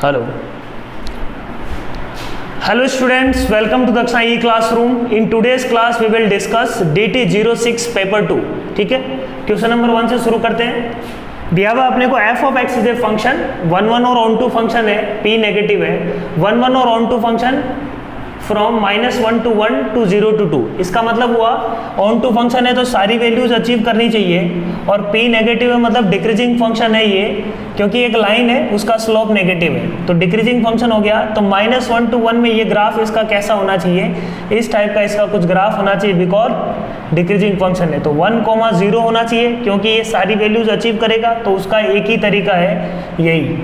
Hello. Hello students, welcome to Daksha E-Classroom. In today's class we will discuss DT06 paper 2. ठीक है, question number 1 से शुरू करते हैं। दिया हुआ अपने को f of x is a function 1 1 और on2 फंक्शन है, p नेगेटिव है, 1 1 और on2 function from -1 to 1 to 0 to 2। इसका मतलब हुआ ऑन टू फंक्शन है तो सारी वैल्यूज अचीव करनी चाहिए, और p नेगेटिव है मतलब डिक्रीजिंग फंक्शन है ये, क्योंकि एक लाइन है उसका स्लोप नेगेटिव है, तो डिक्रीजिंग फंक्शन हो गया। तो -1 to 1 में ये ग्राफ इसका कैसा होना चाहिए, इस टाइप का इसका कुछ ग्राफ होना चाहिए, बिकॉज डिक्रीजिंग फंक्शन है। तो 1,0 होना चाहिए, क्योंकि ये सारी वैल्यूज अचीव करेगा, तो उसका एक ही तरीका है यही,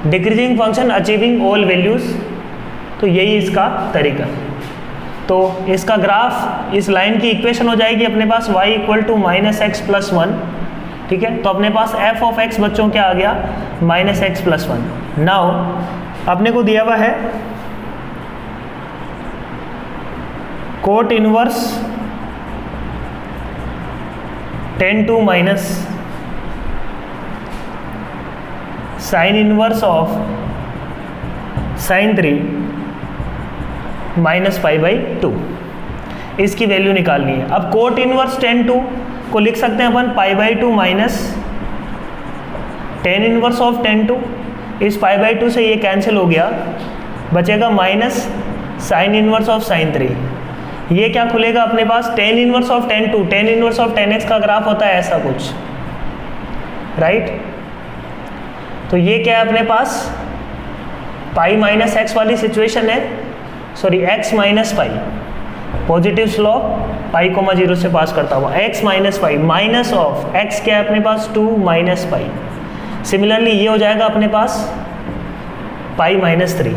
decreasing function achieving all values, तो यही इसका तरीका है। तो इसका ग्राफ इस लाइन की इक्वेशन हो जाएगी अपने पास y = -x + 1। ठीक है, तो अपने पास f of x बच्चों क्या आ गया, -x + 1। नाउ अपने को दिया हुआ है cot inverse 10 to minus sine inverse of sin 3 -π/2, इसकी वैल्यू निकालनी है। अब कोट इनवर्स 10 2 को लिख सकते हैं अपन π/2 माइनस tan इनवर्स ऑफ 10 2। इस π/2 से ये कैंसिल हो गया, बचेगा minus sine inverse of sin 3। ये क्या खुलेगा अपने पास, tan inverse of 10 2, tan inverse of 10x का ग्राफ होता है ऐसा कुछ, राइट। तो ये क्या है अपने पास, पाई माइनस एक्स वाली सिचुएशन है, sorry x minus pi, positive slope pi comma 0 से पास करता हुआ, x minus pi minus of x क्या है अपने पास 2 माइनस पाई। सिमिलरली ये हो जाएगा अपने पास पाई -3।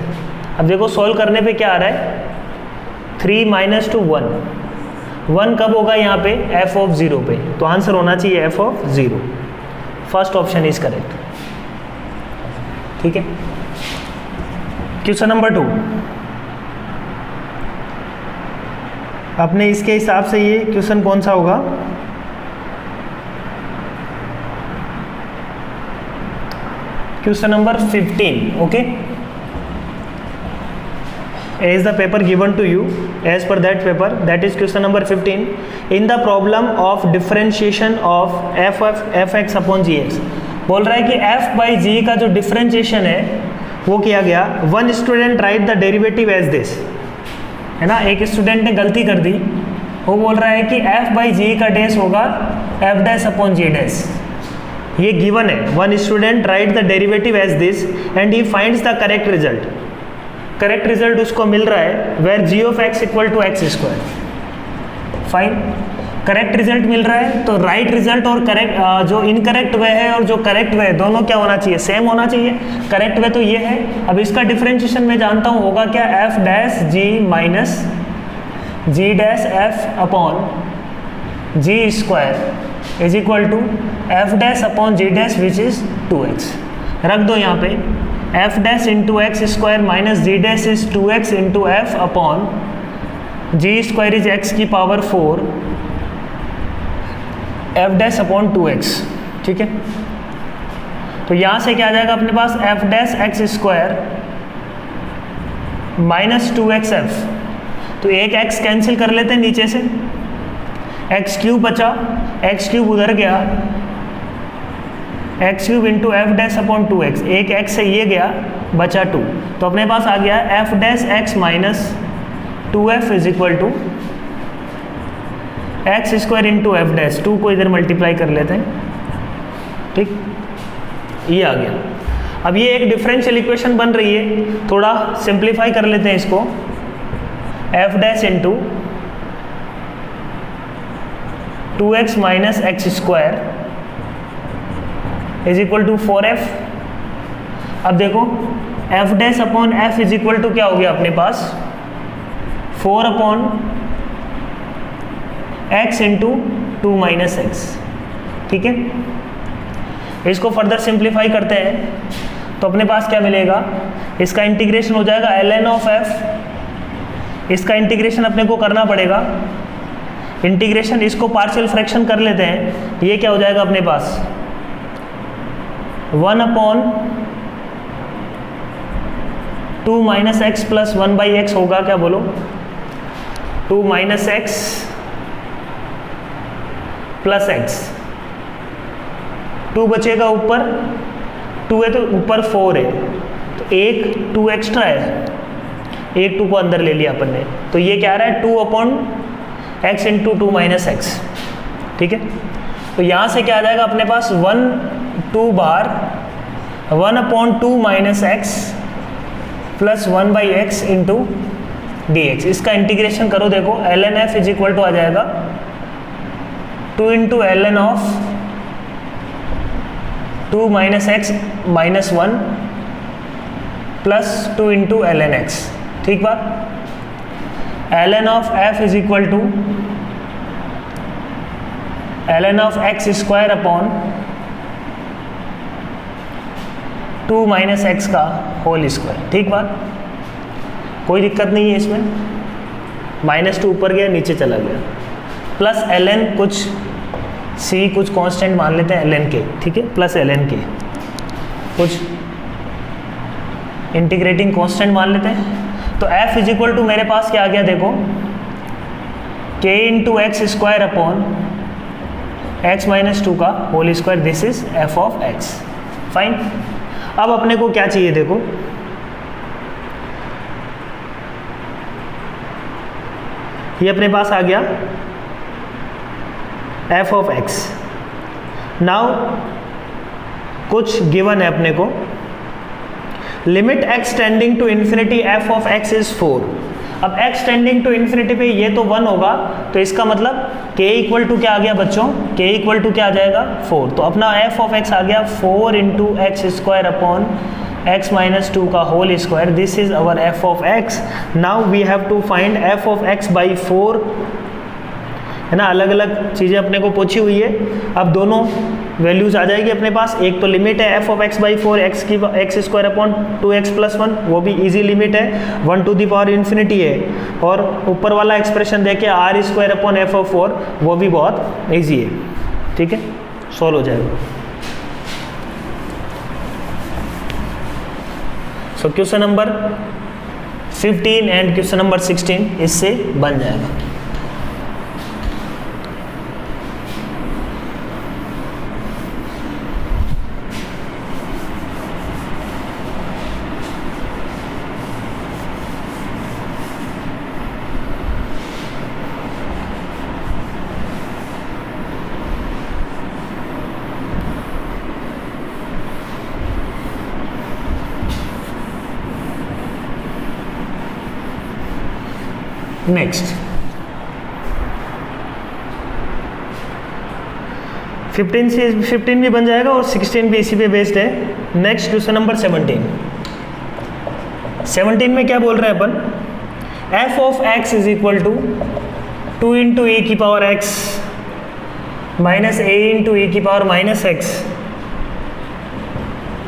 अब देखो सोल्व करने पे क्या आ रहा है, 3 - 2 1 कब होगा यहाँ पे, f of 0 पे, तो आंसर होना चाहिए f of 0। First option is correct. ठीक है, क्वेश्चन नंबर 2 अपने इसके हिसाब से ये क्वेश्चन कौन सा होगा, question number 15। Okay, as the paper given to you as per that paper, that is question number 15 in the problem of differentiation of fx upon gx। बोल रहा है कि f/g का जो डिफरेंशिएशन है वो किया गया, one student write the derivative as this, है ना। एक स्टूडेंट ने गलती कर दी, वो बोल रहा है कि f/g का डैश होगा f' अपॉन g डैश, ये गिवन है। One student write the derivative as this and he finds the correct result. Correct result उसको मिल रहा है where g of x = x²। Fine, correct result मिल रहा है, तो राइट रिजल्ट और करेक्ट जो इनकरेक्ट वे है और जो करेक्ट वे है दोनों क्या होना चाहिए, सेम होना चाहिए। करेक्ट वे तो ये है। अब इसका डिफरेंशिएशन मैं जानता हूँ होगा क्या, f' g minus g' f upon g² is equal to f' upon g' which is 2x। रख दो यहाँ पे, f' into x² minus g' is 2x into f upon g² is x की पावर 4 f' अपॉन 2x। ठीक है, तो यहाँ से क्या आ जाएगा अपने पास, f' x² माइनस 2xf, तो एक x कैंसिल कर लेते हैं नीचे से, x³ बचा, x³ उधर गया, x³ into f' upon 2x, एक x से ये गया, बचा 2, तो अपने पास आ गया f' x minus 2f is equal to x² into f', 2 को इधर मल्टीप्लाई कर लेते हैं। ठीक, ये आ गया। अब ये एक डिफरेंशियल इक्वेशन बन रही है, थोड़ा सिंप्लीफाई कर लेते हैं इसको, f' into 2x minus x² is equal to 4f। अब देखो f' upon f is equal to क्या हो गया अपने पास, 4 upon x into 2 minus x। ठीक है, इसको फर्दर सिंप्लीफाई करते हैं तो अपने पास क्या मिलेगा, इसका इंटीग्रेशन हो जाएगा ln ऑफ f। इसका इंटीग्रेशन अपने को करना पड़ेगा, इंटीग्रेशन इसको पार्शियल फ्रैक्शन कर लेते हैं, ये क्या हो जाएगा अपने पास 1 upon 2 minus x plus 1 by x होगा क्या, बोलो? 2 माइनस एक्स प्लस एक्स, 2 बचेगा ऊपर, 2 है तो ऊपर 4 है, तो एक 2 एक्स्ट्रा है, एक 2 को अंदर ले लिया अपन ने, तो ये क्या आ रहा है 2 upon x into 2 minus x, ठीक है। तो यहाँ से क्या आ जाएगा अपने पास 1 2 बार 1 upon 2 minus x plus 1 by x into D x. इसका इंटीग्रेशन करो, देखो ln f is equal to आ जाएगा 2 into ln of 2 minus x minus 1 plus 2 into ln x, ठीक बात। ln of f is equal to ln of x square upon 2 minus x का whole square, ठीक बात। कोई दिक्कत नहीं है इसमें, -2 ऊपर गया नीचे चला गया, प्लस ln कुछ c कुछ कांस्टेंट मान लेते हैं ln के, ठीक है, प्लस ln के कुछ इंटीग्रेटिंग कांस्टेंट मान लेते हैं। तो f इज इक्वल टू मेरे पास क्या आ गया, देखो k into x square upon x minus 2 का whole square, this is f of x, fine. अब अपने को क्या चाहिए, देखो ये अपने पास आ गया f ऑफ x। नाउ कुछ गिवन है अपने को, limit x tending to infinity f of x is 4। अब x टेंडिंग टू इन्फिनिटी पे ये तो 1 होगा, तो इसका मतलब k इक्वल टू क्या आ गया बच्चों, k इक्वल टू क्या आ जाएगा 4। तो अपना f ऑफ x आ गया 4 into x square upon x minus 2 का whole square, this is our f of x। Now we have to find f of x by 4, है ना, अलग अलग चीज़ें अपने को पूछी हुई है। अब दोनों वैल्यूज आ जाएगी अपने पास, एक तो लिमिट है f of x by 4 x square upon 2x plus 1, वो भी इजी लिमिट है, 1 टू द पावर इन्फिनिटी है, और ऊपर वाला एक्सप्रेशन देखे r square upon f of 4, वो भी बहुत इजी है, ठीक है, सॉल्व हो जाएगा। So question number 15 and question number 16 इससे बन जाएगा। नेक्स्ट 15 भी बन जाएगा और 16 भी इसी पे बेस्ड है। नेक्स्ट क्वेश्चन नंबर 17 में क्या बोल रहे हैं अपन, f of x is equal to 2 into e की power x minus a into e की power minus x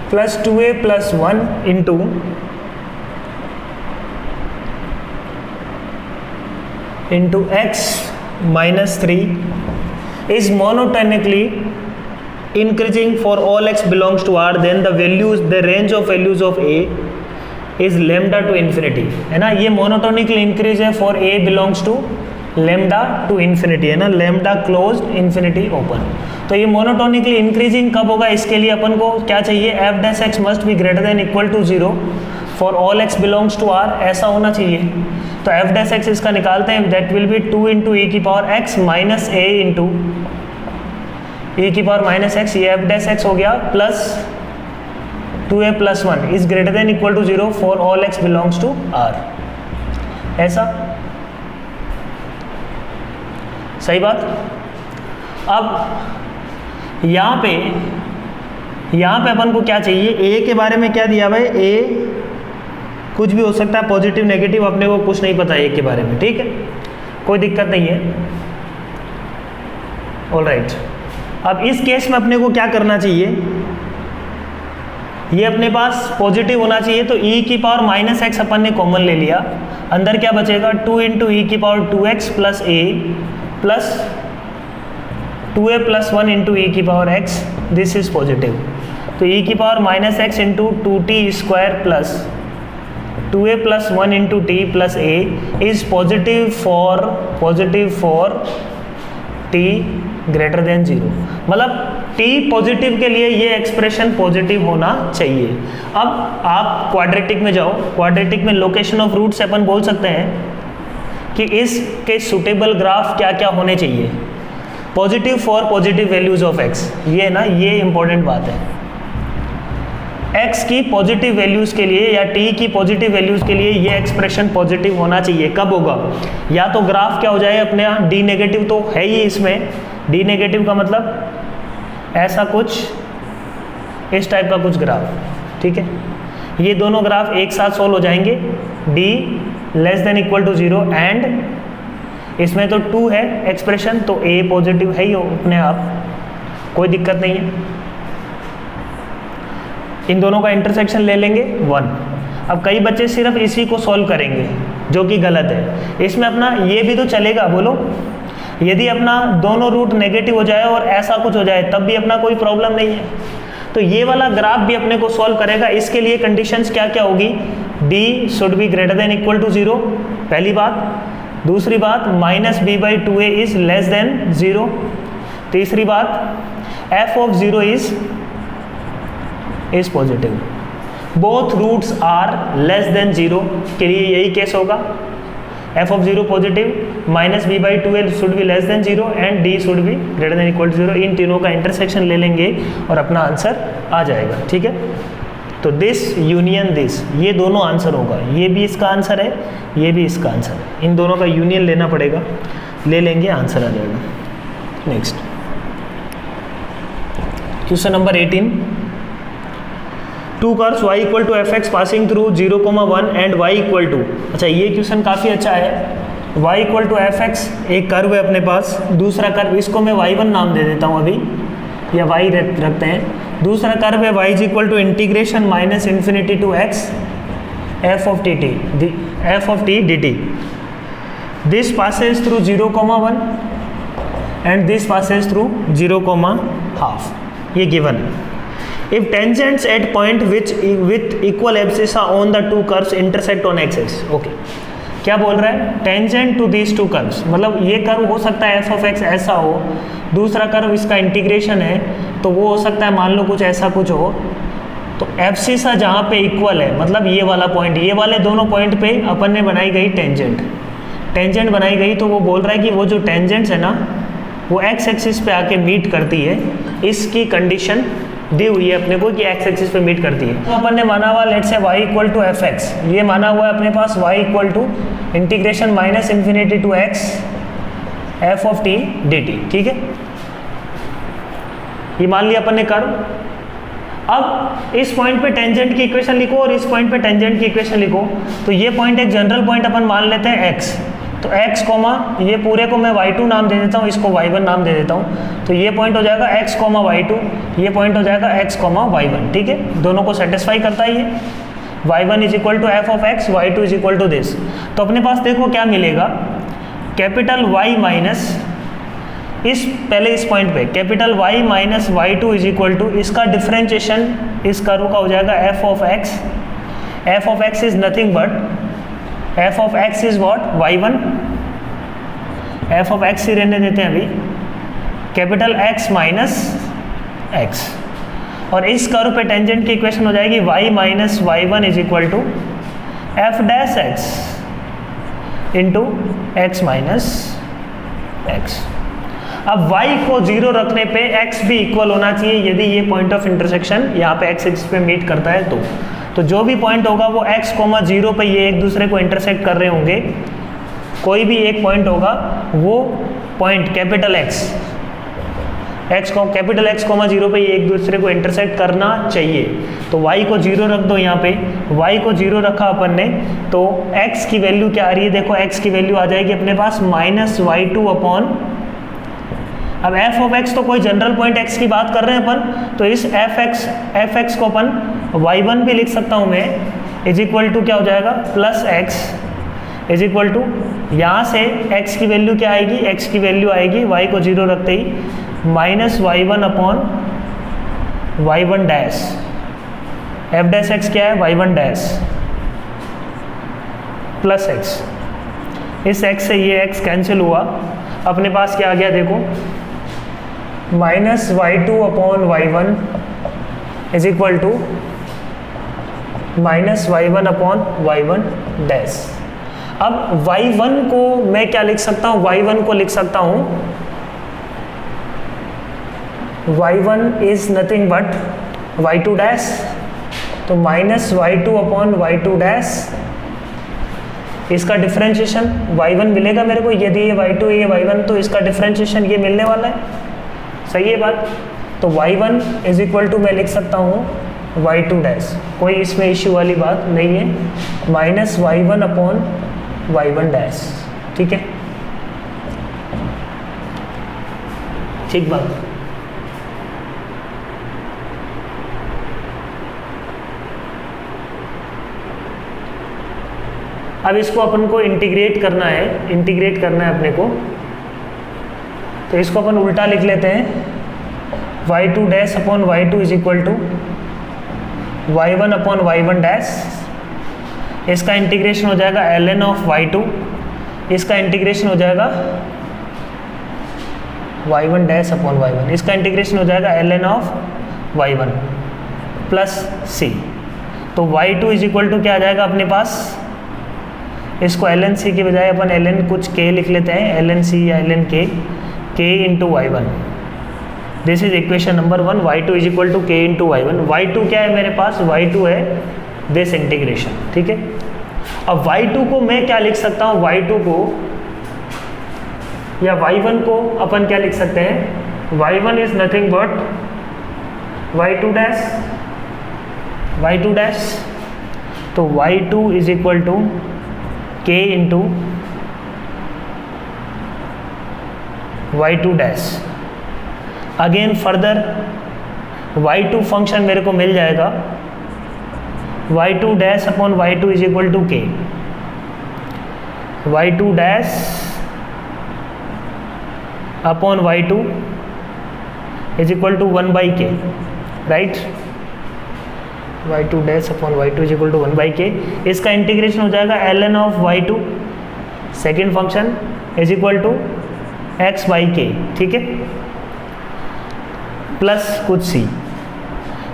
plus 2a plus 1 into x minus 3 is monotonically increasing for all x belongs to R, then the range of values of a is lambda to infinity, है ना। ये monotonically increase है for a belongs to lambda to infinity, है ना, lambda closed infinity open। तो ये monotonically increasing कब होगा, इसके लिए अपन को क्या चाहिए, f dash x must be greater than equal to 0 for all x belongs to R, ऐसा होना चाहिए। तो f dash x इसका निकालते हैं, that will be 2 into e की power x minus a into e की पावर माइनस x, ये f dash x हो गया, plus 2a plus 1 is greater than equal to 0 for all x belongs to R, ऐसा सही बात। अब यहाँ पे अपन को क्या चाहिए, a के बारे में क्या दिया भाई, a कुछ भी हो सकता है, पॉजिटिव नेगेटिव, अपने को कुछ नहीं पता है a के बारे में, ठीक है, कोई दिक्कत नहीं है, ऑलराइट। अब इस केस में अपने को क्या करना चाहिए, ये अपने पास पॉजिटिव होना चाहिए, तो e की पावर माइनस एक्स अपन ने कॉमन ले लिया, अंदर क्या बचेगा 2 इंटू ई की power 2x plus a plus 2a plus 1 into e की power x, this is positive. तो e की power minus x into 2t square plus 2a plus 1 into t plus a is positive for t greater than 0। मतलब t positive के लिए ये expression positive होना चाहिए। अब आप क्वाड्रेटिक में जाओ, क्वाड्रेटिक में लोकेशन ऑफ रूट से अपन बोल सकते हैं कि इसके सुटेबल ग्राफ क्या क्या होने चाहिए। Positive for positive values of x, ये ना, ये इंपॉर्टेंट बात है। x की पॉजिटिव वैल्यूज के लिए या t की पॉजिटिव वैल्यूज के लिए ये एक्सप्रेशन पॉजिटिव होना चाहिए। कब होगा? या तो ग्राफ क्या हो जाए अपने यहाँ, डी नेगेटिव तो है ही इसमें, डी नेगेटिव का मतलब ऐसा कुछ, इस टाइप का कुछ ग्राफ, ठीक है। ये दोनों ग्राफ एक साथ सोल्व हो जाएंगे, d less than equal to 0 and इसमें तो 2 है एक्सप्रेशन, तो a पॉजिटिव है ही अपने आप, कोई दिक्कत नहीं है। इन दोनों का इंटरसेक्शन ले लेंगे 1। अब कई बच्चे सिर्फ इसी को सॉल्व करेंगे, जो कि गलत है। इसमें अपना ये भी तो चलेगा, बोलो, यदि अपना दोनों रूट नेगेटिव हो जाए और ऐसा कुछ हो जाए तब भी अपना कोई प्रॉब्लम नहीं है। तो ये वाला ग्राफ भी अपने को सॉल्व करेगा। इसके लिए कंडीशंस क्या क्या होगी? d should be greater than equal to 0, पहली बात। दूसरी बात, -b/2a इज लेस देन 0। तीसरी बात, f of 0 is positive. Both roots are less than 0 के लिए यही केस होगा। f of 0 positive, -b/2a should be less than 0 and d should be greater than equal to 0। इन तीनों का इंटरसेक्शन ले लेंगे और अपना आंसर आ जाएगा, ठीक है। तो दिस यूनियन दिस, ये दोनों आंसर होगा। ये भी इसका आंसर है, ये भी इसका आंसर है। इन दोनों का यूनियन लेना पड़ेगा, ले लेंगे, आंसर आ जाएगा। Next question number 18। Two curves y equal to F X passing through 0,1 and y equal to, अच्छा ये क्वेश्चन काफ़ी अच्छा है। y equal to F X एक कर्व है अपने पास, दूसरा कर्व, इसको मैं y1 नाम दे देता हूँ अभी, या y रखते हैं। दूसरा कर्व है y is equal to integration minus infinity to x f of t dt। This passes through 0,1 and this passes through 0,5, ये गिवन है। If tangents at point which with equal abscissa on the two curves intersect on axis, okay, क्या बोल रहा है? Tangent to these two curves, मतलब ये curve हो सकता है f ऑफ x ऐसा हो, दूसरा कर्व इसका इंटीग्रेशन है तो वो हो सकता है मान लो कुछ ऐसा कुछ हो। तो एब्सिसा जहाँ पे इक्वल है, मतलब ये वाला पॉइंट, ये वाले दोनों पॉइंट पे अपन ने बनाई गई टेंजेंट बनाई गई, तो वो बोल रहा है कि वो जो टेंजेंट्स है ना वो x एक्सिस पे आके मीट करती है। इसकी कंडीशन दी हुई है अपने को कि x एक्सिस पे मीट करती है। तो अपन ने माना हुआ let's say y equal to F X, ये माना हुआ है अपने पास y equal to integration minus infinity to x f of t dt, ठीक है। ये मान लिया अपन ने कर्व। अब इस पॉइंट पे टेंजेंट की इक्वेशन लिखो और इस पॉइंट पे टेंजेंट की इक्वेशन लिखो। तो ये पॉइंट एक जनरल पॉइंट अपन मान लेते हैं x, तो x कोमा ये पूरे को मैं y2 नाम दे देता हूँ, इसको y1 नाम दे देता हूँ। तो ये पॉइंट हो जाएगा x कोमा y2, ये पॉइंट हो जाएगा x कोमा y1, ठीक है। दोनों को सेटिस्फाई करता है ये। y1 is equal to F of x, y2 is equal to this. तो अपने पास देखो क्या मिलेगा, कैपिटल Y माइनस इस पहले इस पॉइंट पे capital Y minus y2 is equal to इसका डिफरेंशिएशन इस कर्व का हो जाएगा f of x। f of x is nothing but f of x is what, y1। f of x ही रहने देते हैं अभी, कैपिटल x माइनस x, और इस कर्व पे टेंजेंट की इक्वेशन हो जाएगी y minus y1 is equal to f dash x into x minus x। अब y को 0 रखने पे x भी इक्वल होना चाहिए यदि ये पॉइंट ऑफ इंटरसेक्शन यहाँ पे x एक्सिस पे मीट करता है तो जो भी पॉइंट होगा वो x, 0 पे ये एक दूसरे को इंटरसेक्ट कर रहे होंगे। कोई भी एक पॉइंट होगा वो पॉइंट कैपिटल x को कैपिटल x, 0 पे ये एक दूसरे को इंटरसेक्ट करना चाहिए। तो y को 0 रख दो यहाँ पे, y को 0 रखा अपन ने, तो x की वैल्यू क्या आ रही है देखो, x की वैल्यू आ जाएगी अपने पास माइनस y2 अपॉन, अब f ऑफ x तो कोई जनरल पॉइंट x की बात कर रहे हैं अपन, तो इस f x को अपन y1 भी लिख सकता हूँ मैं, इज इक्वल टू क्या हो जाएगा plus x is equal to, यहाँ से x की वैल्यू क्या आएगी, x की वैल्यू आएगी y को 0 रखते ही minus y1 upon y1 dash, f dash x क्या है y1 डैश प्लस एक्स, इस x से ये x कैंसिल हुआ, अपने पास क्या आ गया देखो, minus y2 upon y1 is equal to minus y1 upon y1 dash. अब y1 को मैं क्या लिख सकता हूँ, y1 को लिख सकता हूँ y1 is nothing but y2 dash, तो minus y2 upon y2 dash, इसका डिफरेंशिएशन y1 मिलेगा मेरे को, यदि ये y2 ये y1 तो इसका डिफरेंशिएशन ये मिलने वाला है, सही है बात। तो y1 इज इक्वल टू मैं लिख सकता हूँ y2 डैश, कोई इसमें इश्यू वाली बात नहीं है, minus y1 upon y1 dash, ठीक है, ठीक बात। अब इसको अपन को इंटीग्रेट करना है, इंटीग्रेट करना है अपने को, तो इसको अपन उल्टा लिख लेते हैं, y2 dash upon y2 is equal to y1 upon y1 dash, इसका इंटीग्रेशन हो जाएगा ln ऑफ y2, इसका इंटीग्रेशन हो जाएगा y1 डैश अपॉन y1, इसका इंटीग्रेशन हो जाएगा ln of y1 plus c, तो y2 इज इक्वल टू क्या आ जाएगा अपने पास, इसको ln c की बजाय अपन ln कुछ k लिख लेते हैं, ln c या ln k into y1, this is equation number 1, y2 is equal to k into y1, y2 क्या है मेरे पास, y2 है दिस इंटीग्रेशन, ठीक है। अब y2 को मैं क्या लिख सकता हूँ, y2 को या y1 को अपन क्या लिख सकते हैं, y1 is nothing but y2 dash, y2 dash, तो y2 is equal to k into y2 dash, again further y2 function मेरे को मिल जाएगा, y2 dash upon y2 is equal to k, y2 dash upon y2 is equal to 1 by k, right, y2 dash upon y2 is equal to 1 by k, इसका integration हो जाएगा ln of y2 second function is equal to x by k, ठीक है, plus कुछ c,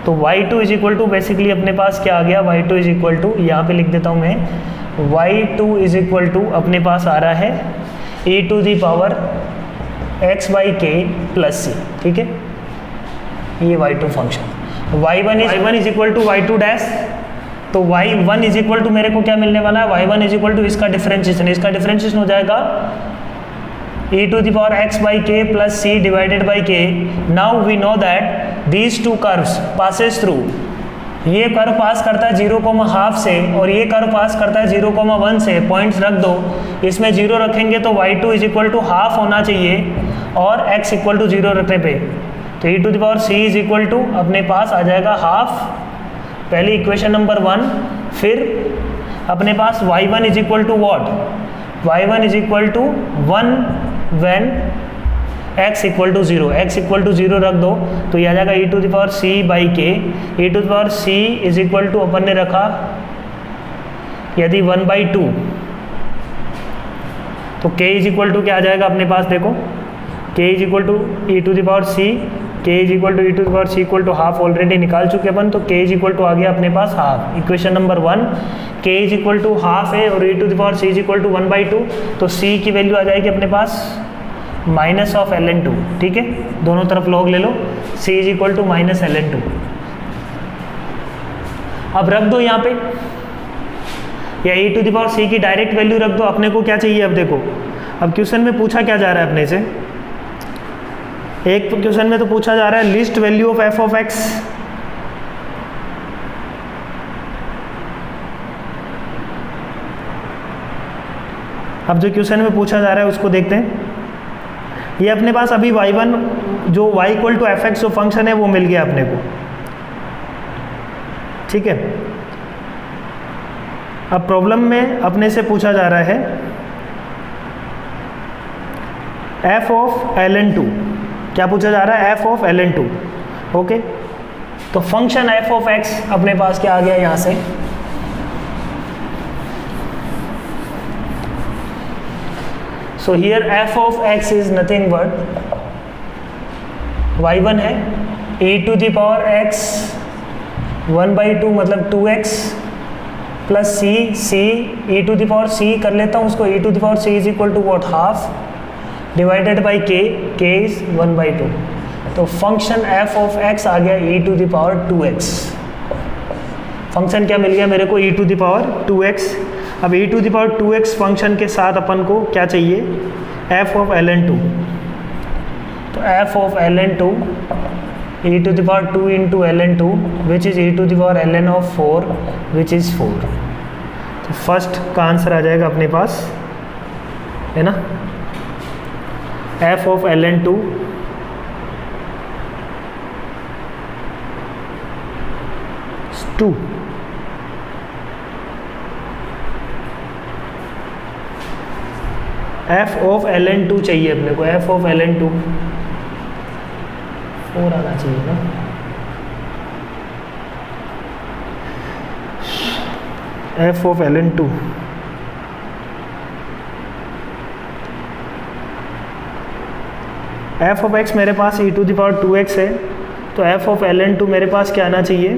तो y2 is equal to basically अपने पास क्या आ गया, y2 इज इक्वल टू, यहाँ पे लिख देता हूँ मैं, y2 इज इक्वल टू अपने पास आ रहा है e to the power x by k plus c, ठीक है, ये y2 function, y1 is equal to y2 dash, तो y1 इज इक्वल टू मेरे को क्या मिलने वाला है, y1 इज इक्वल टू इसका डिफरेंशिएशन, इसका डिफरेंशिएशन हो जाएगा e to the power x by k plus c divided by k। Now we know that these two curves passes through, ये कर्व पास करता है 0,5 से और ये कर्व पास करता है 0,1 से, पॉइंट्स रख दो, इसमें 0 रखेंगे तो y2 is equal to half होना चाहिए और x इक्वल टू 0 रखने पे, तो e to the power c is equal to अपने पास आ जाएगा हाफ, पहली इक्वेशन नंबर 1, फिर अपने पास y1 is equal to what, y1 is equal to 1 when x equal to 0, x equal to 0 रख दो तो ये आ जाएगा e to the power c by k, e to the power c is equal to अपन ने रखा यदि 1 बाई 2, तो k इज इक्वल टू क्या आ जाएगा अपने पास देखो, k is equal to e to the power c, k is equal to e to the power c equal to half already निकाल चुके अपन, तो k इज इक्वल टू आ गया अपने पास half, equation number 1, k is equal to half है और e to the power c is equal to 1 by 2, तो c की वैल्यू आ जाएगी अपने पास माइनस ऑफ ln2, ठीक है, दोनों तरफ लॉग ले लो, c is equal to minus ln2, अब रख दो यहाँ पे, या e to the power c की डायरेक्ट वैल्यू रख दो, अपने को क्या चाहिए, अब देखो, अब क्वेश्चन में पूछा क्या जा रहा है अपने से, एक क्वेश्चन में तो पूछा जा रहा है least value of f of x, अब जो क्वेश्चन में पूछा जा रहा है उसको देखते हैं, ये अपने पास अभी y1 जो y equal to F x जो फंक्शन है वो मिल गया अपने को, ठीक है। अब प्रॉब्लम में अपने से पूछा जा रहा है f ऑफ ln2, क्या पूछा जा रहा है, f ऑफ ln2, ओके, तो फंक्शन f ऑफ x अपने पास क्या आ गया यहाँ से, so here f of x is nothing but y1 है e to the power x 1/2 मतलब 2x plus c e to the power c कर लेता हूँ उसको, e to the power c is equal to what half divided by k is 1/2। तो function f of x आ गया e to the power 2x। Function क्या मिल गया मेरे को, e to the power 2x। अब e to the power 2x function के साथ अपन को क्या चाहिए, f ऑफ ln2। तो f of ln2 e to the power 2 into ln2 which is e to the power ln of 4 which is 4। तो first का answer आ जाएगा अपने पास, है ना, f of ln2 2 f of ln2 चाहिए अपने को, f ऑफ ln2 4 आना चाहिए ना, f of ln2 f of x मेरे पास e to the power 2x है, तो f ऑफ ln2 मेरे पास क्या आना चाहिए,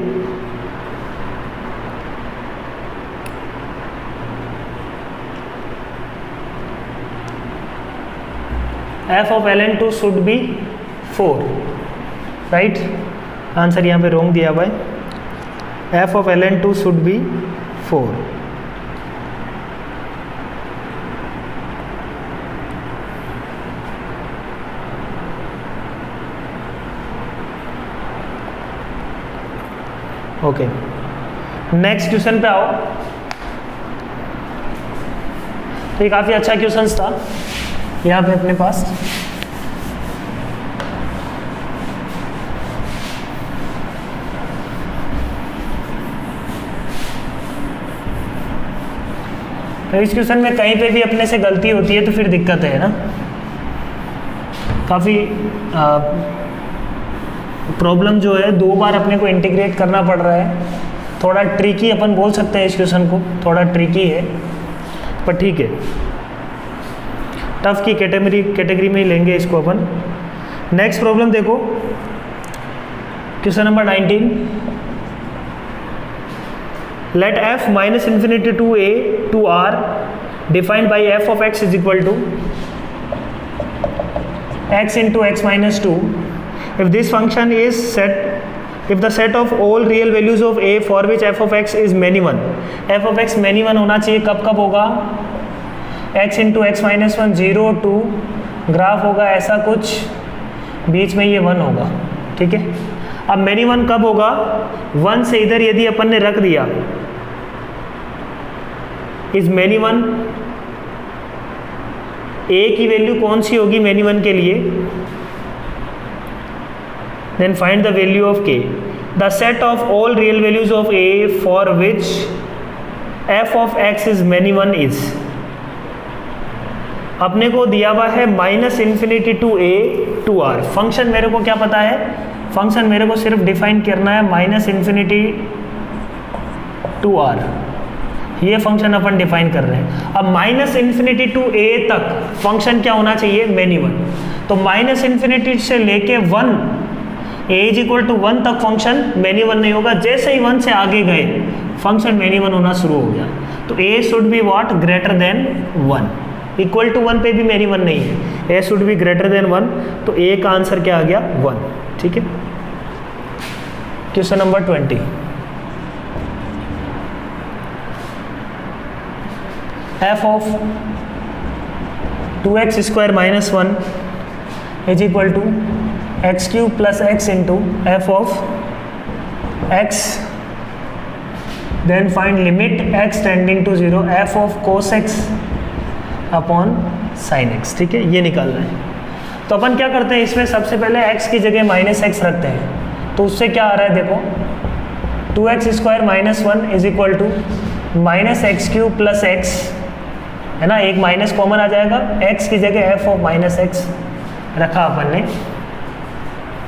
f of ln2 should be 4, right. Answer यहाँ पे रॉन्ग दिया हुआ है, f of ln2 should be 4। Okay, next question पे आओ। तो ये काफ़ी अच्छा क्वेश्चन था यहाँ पे अपने पास। तो इस क्वेश्चन में कहीं पे भी अपने से गलती होती है तो फिर दिक्कत है ना, काफ़ी प्रॉब्लम जो है 2 बार अपने को इंटीग्रेट करना पड़ रहा है। थोड़ा ट्रिकी अपन बोल सकते हैं इस क्वेश्चन को, थोड़ा ट्रिकी है पर ठीक है, टफ की कैटेगरी में ही लेंगे इसको अपन। नेक्स्ट प्रॉब्लम देखो, question number 19। Let f minus infinity to a to r defined by f of x is equal to x into x minus 2 if this function is set if the set of all real values of a for which f of x is many one। f of x many one होना चाहिए, कब कब होगा, x into x minus 1 0 2 graph होगा ऐसा कुछ, बीच में ये 1 होगा, ठीक है। अब मैनी 1 कब होगा, 1 से इधर यदि अपन ने रख दिया, इस मैनी 1 a की वैल्यू कौन सी होगी मैनी 1 के लिए, then find the value of k। The set of all real values of a for which f of x is many 1 is, अपने को दिया हुआ है minus infinity to a to r। Function मेरे को क्या पता है, फंक्शन मेरे को सिर्फ डिफाइन करना है माइनस इन्फिनिटी टू r, ये फंक्शन अपन डिफाइन कर रहे हैं। अब माइनस इन्फिनिटी टू a तक फंक्शन क्या होना चाहिए, मैनी 1। तो माइनस इन्फिनिटी से लेके 1 a इज इक्वल टू 1 तक फंक्शन मैनी 1 नहीं होगा, जैसे ही 1 से आगे गए फंक्शन मैनी 1 होना शुरू हो गया। तो a should be what, greater than 1। Equal to 1 पे भी मैनी 1 नहीं है, a should be greater than 1, तो a का आंसर क्या आ गया 1, ठीक है। Question number 20। f of 2x square minus 1 is equal to x cube plus x into f of x, then find limit x tending to 0 f of cos x upon sine x, ठीक है, ये निकालना है। तो अपन क्या करते हैं, इसमें सबसे पहले x की जगह माइनस एक्स रखते हैं, तो उससे क्या आ रहा है देखो, 2x square minus 1 is equal to minus x cube plus x, है ना, एक माइनस कॉमन आ जाएगा, x की जगह f ऑफ माइनस एक्स रखा अपन ने।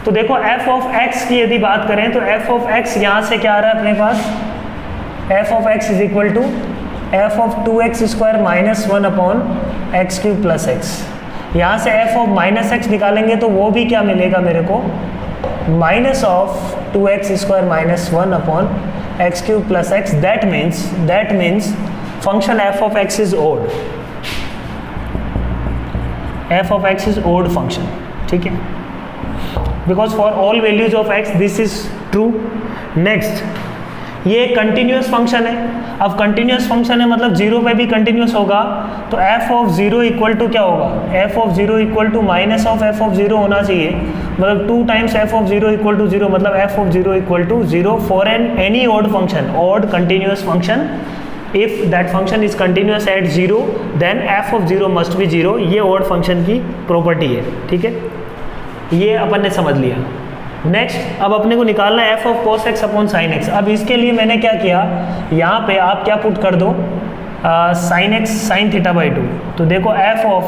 तो देखो f ऑफ x की यदि बात करें तो f ऑफ x यहाँ से क्या आ रहा है अपने पास, f of x is equal to F of 2x² minus 1 upon x³ plus x. यहाँ से एफ ऑफ माइनस एक्स निकालेंगे तो वो भी क्या मिलेगा मेरे को, minus of 2x² minus 1 upon x³ plus x. That means function f of x is odd, f of x is odd function, ठीक है, because for all values of x this is true. Next, ये continuous function है। अब continuous function है मतलब zero पे भी continuous होगा, तो f of zero equal to क्या होगा, f of zero equal to minus of f of zero होना चाहिए, मतलब 2 times f of zero equal to zero, मतलब f of zero equal to zero for any odd function, odd continuous function. If that function is continuous at zero then f of zero must be zero. ये odd function की property है, ठीक है, ये अपन ने समझ लिया। नेक्स्ट, अब अपने को निकालना है f of cos x upon sine x. अब इसके लिए मैंने क्या किया, यहाँ पे आप क्या पुट कर दो, sine x sign theta by 2। तो देखो F of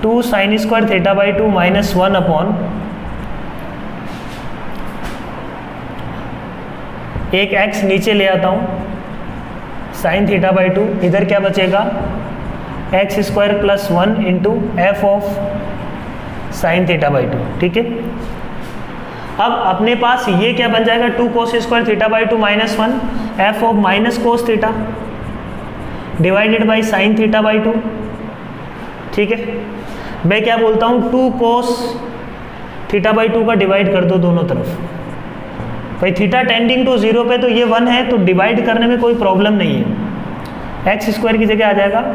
2 sine square theta by 2 minus 1 upon एक एक्स नीचे ले आता हूँ, साइन थीटा बाई 2, इधर क्या बचेगा, x² plus 1 into f of sine theta by 2, ठीक है। अब अपने पास ये क्या बन जाएगा, 2 cos square theta by 2 minus 1 F of minus cos theta divided by sine theta by 2, ठीक है। मैं क्या बोलता हूँ, 2 cos थीटा बाई 2 का डिवाइड कर दो दोनों तरफ, भाई थीटा टेंडिंग टू जीरो पे तो ये 1 है, तो डिवाइड करने में कोई प्रॉब्लम नहीं है। x² की जगह आ जाएगा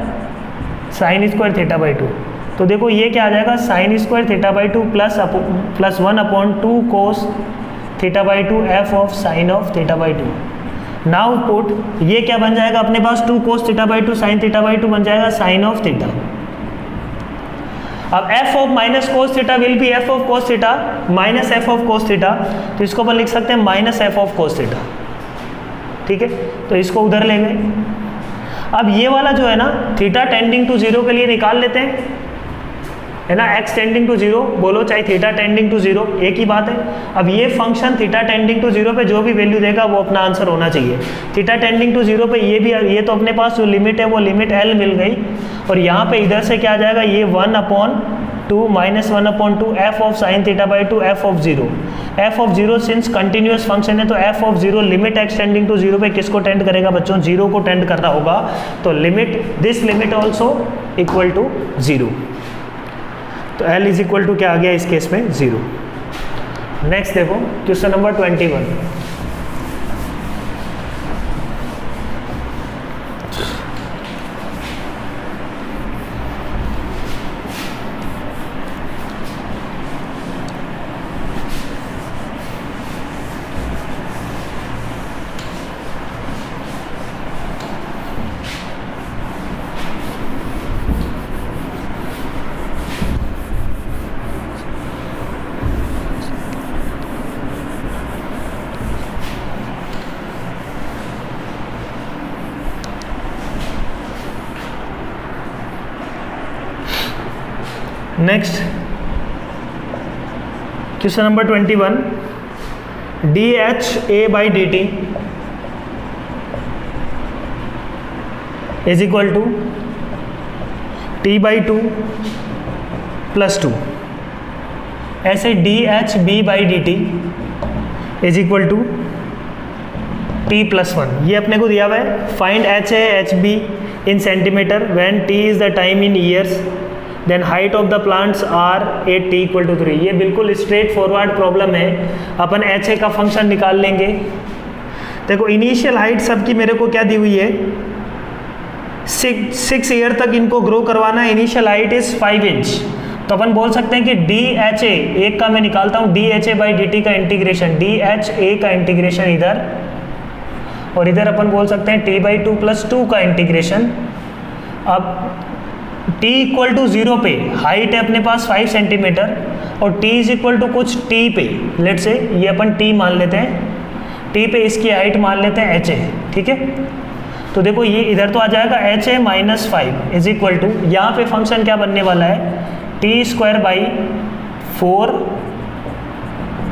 साइन स्क्वायर थीटा बाई 2, तो देखो ये क्या आ जाएगा, sine square theta by 2 plus 1 upon 2 cos theta by 2 f of sine of theta by 2। Now put, ये क्या बन जाएगा अपने पास, 2 cos theta by 2 sign theta by 2 बन जाएगा साइन ऑफ थीटा। अब F of minus cos theta will be F of cos theta minus f of cos theta, तो इसको अपन लिख सकते हैं minus f of cos theta, ठीक है, तो इसको उधर ले गए। अब ये वाला जो है ना, थीटा टेंडिंग टू जीरो के लिए निकाल लेते हैं, है ना, x टेंडिंग टू जीरो बोलो चाहे थीटा टेंडिंग टू जीरो, एक ही बात है। अब ये function theta tending to zero पे जो भी वैल्यू देगा वो अपना आंसर होना चाहिए। थीटा टेंडिंग टू जीरो पे ये भी, ये तो अपने पास जो लिमिट है वो लिमिट L मिल गई, और यहाँ पे इधर से क्या आ जाएगा, ये 1 upon 2 minus 1 upon 2 f of sine theta by 2 f of zero. F of zero since continuous function है तो f of zero limit x tending to zero पे किसको टेंड करेगा बच्चों, जीरो को टेंड कर रहा होगा, तो limit this limit also equal to zero. तो L इज इक्वल टू क्या आ गया इस केस में, 0। नेक्स्ट देखो question number 21। Next question number 21, dHA by dt is equal to t by 2 plus 2, ऐसे dHB by dt is equal to t plus 1। ये अपने को दिया हुआ है, find HA HB in centimetre when t is the time in years then height of the plants are at t equal to 3। ये बिल्कुल straight forward problem है, अपन HA का फंक्शन निकाल लेंगे। देखो इनिशियल हाइट सबकी मेरे को क्या दी हुई है, 6 ईयर तक इनको ग्रो करवाना है, इनिशियल हाइट इज 5 इंच। तो अपन बोल सकते हैं कि DHA, एक का मैं निकालता हूँ DHA बाई dt का इंटीग्रेशन, DHA का इंटीग्रेशन इधर, और इधर अपन बोल सकते हैं t बाई 2 प्लस 2 का इंटीग्रेशन। अब t इक्वल टू 0 पे हाइट है अपने पास 5 सेंटीमीटर, और t इज इक्वल टू कुछ t पे, लेट से ये अपन t मान लेते हैं, t पे इसकी हाइट मान लेते हैं HA, ठीक है। तो देखो ये इधर तो आ जाएगा HA minus 5 is equal to, यहाँ पे फंक्शन क्या बनने वाला है, t² बाई 4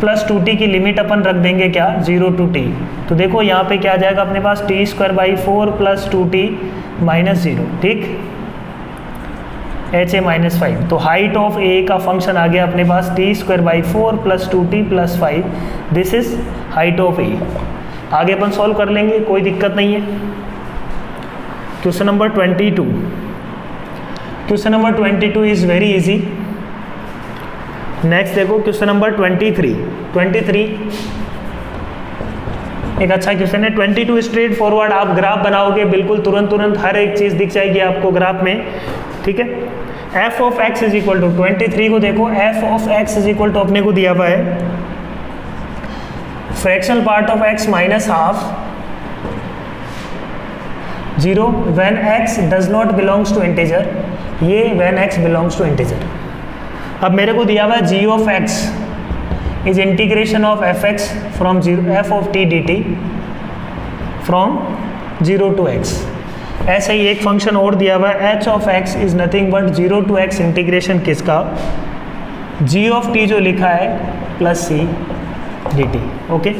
प्लस 2t की लिमिट अपन रख देंगे क्या, 0 to t। तो देखो यहाँ पे क्या आ जाएगा अपने पास, t² प्लस 2t माइनस 0, ठीक, ha-5। तो हाइट ऑफ ए का फंक्शन आ गया अपने पास t² plus 2t plus 5, this is height of a. आगे अपन सॉल्व कर लेंगे, कोई दिक्कत नहीं है। Question number 22, question number 22 is very easy. Next देखो क्वेश्चन नंबर 23 एक अच्छा क्वेश्चन है। 22 स्ट्रेट फॉरवर्ड, आप ग्राफ बनाओगे बिल्कुल तुरंत हर एक चीज दिख जाएगी आपको ग्राफ में, ठीक है। f of x is equal to 23 को देखो, f of x is equal to अपने को दिया हुआ है fractional part of x minus half 0 when x does not belongs to integer, ये when x belongs to integer. अब मेरे को दिया हुआ है g of x is integration of fx from f of t dt from 0 to x। ऐसे ही एक function और दिया हुआ है h of x is nothing but 0 to x integration किसका, g ऑफ t जो लिखा है प्लस c dt, ओके।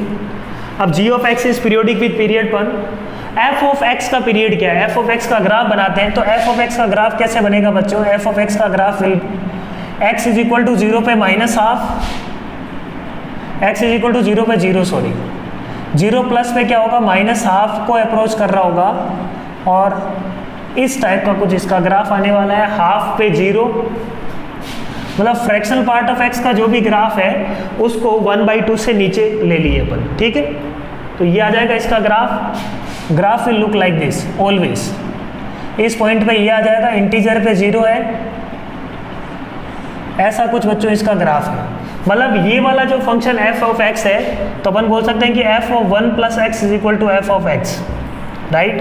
अब g of x is periodic with period 1। f of x का पीरियड क्या है, f ऑफ x का ग्राफ बनाते हैं। तो f ऑफ x का ग्राफ कैसे बनेगा बच्चों, f ऑफ x का graph will x is equal to 0 पे minus half, x is equal to 0 पे 0 सॉरी 0 प्लस पे क्या होगा, माइनस हाफ को अप्रोच कर रहा होगा, और इस टाइप का कुछ इसका ग्राफ आने वाला है, हाफ पे 0, मतलब फ्रैक्शनल पार्ट ऑफ x का जो भी ग्राफ है उसको 1/2 से नीचे ले लिए अपन, ठीक है। तो ये आ जाएगा इसका graph will look like this always. इस पॉइंट पे ये आ जाएगा, इंटीजर पे 0 है, ऐसा कुछ बच्चों इसका ग्राफ है। मतलब ये वाला जो फंक्शन f ऑफ x है, तो अपन बोल सकते हैं कि f of 1 plus x is equal to f of x, right.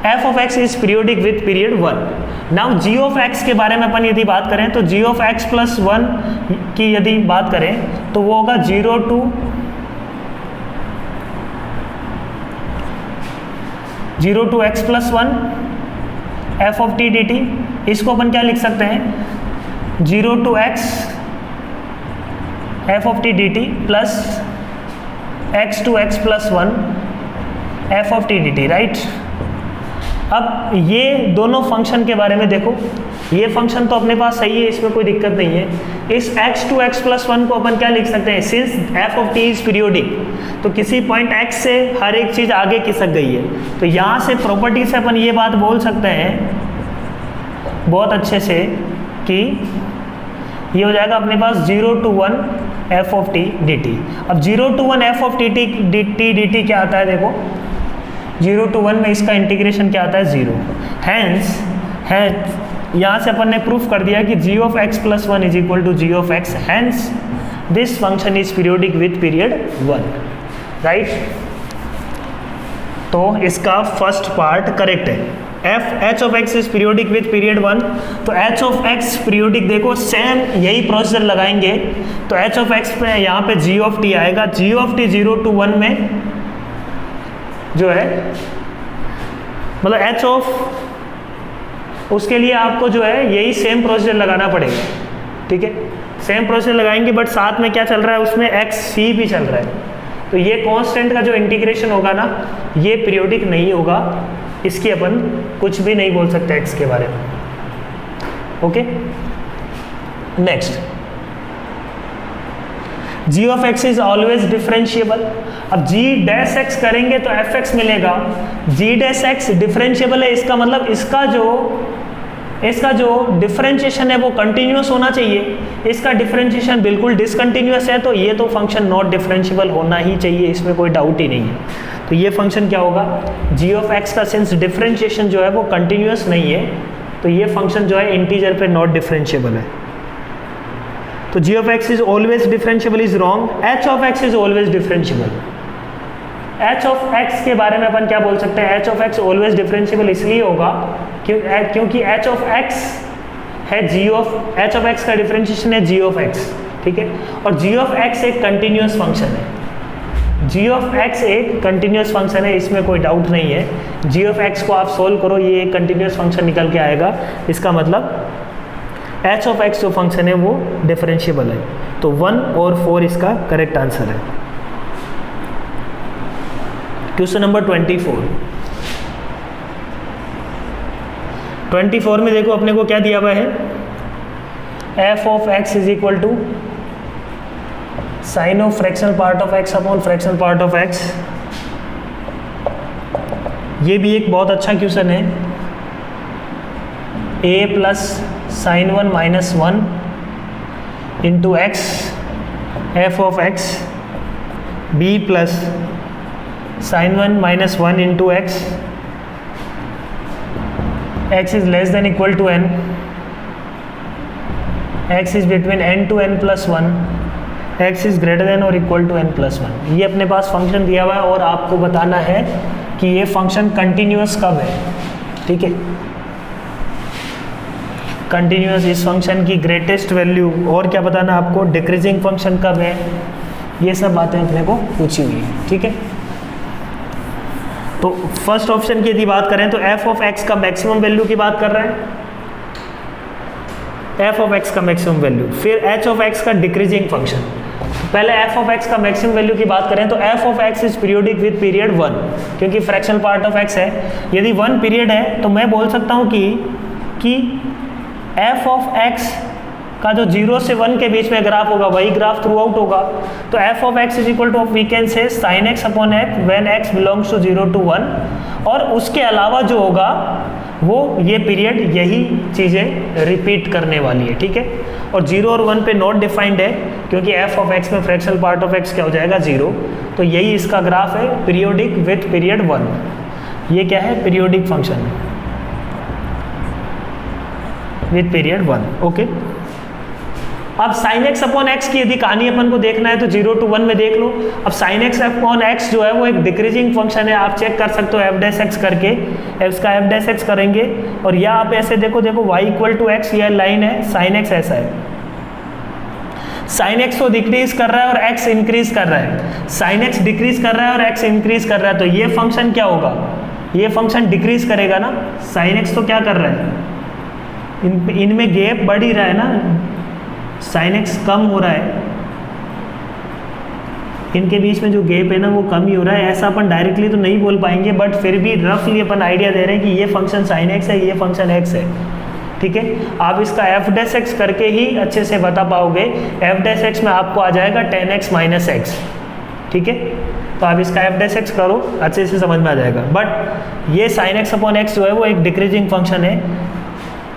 f of x is periodic with period 1। Now g of x के बारे में अपन यदि बात करें तो g ऑफ x प्लस 1 की यदि बात करें तो वो होगा 0 to x plus 1 f of t dt। इसको अपन क्या लिख सकते हैं, 0 to x f of t dt plus x to x plus 1 f of t dt, right. अब ये दोनों फंक्शन के बारे में देखो, ये फंक्शन तो अपने पास सही है, इसमें कोई दिक्कत नहीं है। इस x टू x प्लस 1 को अपन क्या लिख सकते हैं, since f of t is periodic, तो किसी पॉइंट x से हर एक चीज़ आगे खिसक गई है। तो यहाँ से प्रॉपर्टी से अपन ये बात बोल सकते हैं बहुत अच्छे से कि ये हो जाएगा अपने पास 0 to 1 f of t dt। अब 0 to 1 f of t dt क्या आता है, देखो 0 टू 1 में इसका इंटीग्रेशन क्या आता है, 0। हैंस यहाँ से अपन ने प्रूफ कर दिया कि g of x plus 1 is equal to g of x, hence this function is periodic with period 1, right. तो इसका फर्स्ट पार्ट करेक्ट है। h of x is periodic with period 1, तो h ऑफ x पीरियोडिक, देखो same यही procedure लगाएंगे तो h of x पे यहाँ पे g ऑफ t आएगा। g ऑफ t 0 टू 1 में जो है मतलब h ऑफ, उसके लिए आपको जो है यही सेम प्रोसीजर लगाना पड़ेगा, ठीक है। सेम प्रोसीजर लगाएंगे बट साथ में क्या चल रहा है, उसमें x c भी चल रहा है। तो ये कांस्टेंट का जो इंटीग्रेशन होगा ना, ये पीरियोडिक नहीं होगा, इसकी अपन कुछ भी नहीं बोल सकते x के बारे में, okay. Next, g of x is always differentiable. अब g डैश x करेंगे तो fx मिलेगा, g डैश x डिफरेंशिएबल है, इसका मतलब इसका जो डिफरेंशिएशन है वो कंटिन्यूअस होना चाहिए। इसका डिफरेंशिएशन बिल्कुल डिसकंटिन्यूअस है, तो ये तो फंक्शन नॉट डिफरेंशिएबल होना ही चाहिए, इसमें कोई डाउट ही नहीं है। तो ये फंक्शन क्या होगा, g ऑफ x का सिंस डिफरेंशिएशन जो है वो कंटिन्यूअस नहीं है, तो ये फंक्शन जो है इंटीजर पे नॉट डिफरेंशिएबल है। तो g of x is always differentiable is wrong, h of x is always differentiable. h of x के बारे में अपन क्या बोल सकते हैं, h of x always differentiable इसलिए होगा क्योंकि h ऑफ x है h ऑफ x का डिफरेंशिएशन है g ऑफ x, ठीक है। और g ऑफ x एक कंटिन्यूअस फंक्शन है, g ऑफ x एक कंटिन्यूअस फंक्शन है, इसमें कोई डाउट नहीं है। g ऑफ x को आप सोल्व करो, ये एक कंटिन्यूअस फंक्शन निकल के आएगा, इसका मतलब h ऑफ x जो फंक्शन है वो डिफरेंशिएबल है। तो 1 और 4 इसका करेक्ट आंसर है। क्वेश्चन नंबर 24 में देखो अपने को क्या दिया हुआ है, f of x is equal to sine of fractional part of x upon fractional part of x. ये भी एक बहुत अच्छा क्वेश्चन है। A plus sine 1 minus 1 into x f of x, B plus sine 1 minus 1 into x, x is less than equal to n, x is between n to n plus 1, x is greater than और equal to n plus 1। ये अपने पास function दिया हुआ है और आपको बताना है कि ये फंक्शन कंटिन्यूअस कब है। ठीक है, कंटिन्यूअस इस फंक्शन की ग्रेटेस्ट वैल्यू, और क्या बताना आपको, डिक्रीजिंग फंक्शन कब है, ये सब बातें अपने को पूछी हुई है। ठीक है, तो फर्स्ट ऑप्शन की यदि बात करें तो एफ ऑफ एक्स का मैक्सिमम वैल्यू की बात कर रहे हैं, एफ ऑफ एक्स का मैक्सिमम वैल्यू, फिर एच ऑफ एक्स का डिक्रीजिंग फंक्शन। पहले एफ ऑफ एक्स का मैक्सिमम वैल्यू की बात करें तो f of x is periodic with period 1, क्योंकि फ्रैक्शनल पार्ट ऑफ एक्स है। यदि 1 पीरियड है तो मैं बोल सकता हूँ कि एफ ऑफ एक्स का जो 0 से 1 के बीच में ग्राफ होगा वही ग्राफ थ्रू आउट होगा। तो f of x is equal to we can say sine x upon x when x belongs to 0 to 1, और उसके अलावा जो होगा वो ये पीरियड यही चीज़ें रिपीट करने वाली है। ठीक है, और 0 और 1 पे नॉट डिफाइंड है, क्योंकि एफ ऑफ एक्स में फ्रैक्शनल पार्ट ऑफ एक्स क्या हो जाएगा, 0। तो यही इसका ग्राफ है, पीरियोडिक विथ पीरियड 1। ये क्या है, periodic function with period 1। Okay, अब साइन एक्स अपॉन एक्स की यदि कहानी अपन को देखना है तो 0 to 1 में देख लो। अब साइन एक्स अपॉन एक्स जो है वो एक डिक्रीजिंग फंक्शन है, आप चेक कर सकते हो एफ डैश एक्स करके, इसका एफ डैश एक्स करेंगे और या आप ऐसे देखो y इक्वल टू एक्स, यह लाइन है, साइन एक्स ऐसा है, साइन एक्स तो डिक्रीज कर रहा है और एक्स इंक्रीज कर रहा है, साइन एक्स डिक्रीज कर रहा है और एक्स इंक्रीज कर रहा है, तो ये फंक्शन क्या होगा, ये फंक्शन डिक्रीज करेगा ना। साइन एक्स तो क्या कर रहा है, इनमें गैप बढ़ ही रहा है ना, साइन एक्स कम हो रहा है, इनके बीच में जो गैप है ना वो कम ही हो रहा है। ऐसा अपन डायरेक्टली तो नहीं बोल पाएंगे, बट फिर भी रफली अपन आइडिया दे रहे हैं कि ये फंक्शन साइन एक्स है, ये फंक्शन एक्स है। ठीक है, आप इसका एफ डैश एक्स करके ही अच्छे से बता पाओगे। एफ डैश एक्स में आपको आ जाएगा 10x माइनस एक्स। ठीक है, तो आप इसका एफ डैश एक्स करो, अच्छे से समझ में आ जाएगा। बट ये साइन एक्स अपॉन एक्स जो है वो एक डिक्रीजिंग फंक्शन है,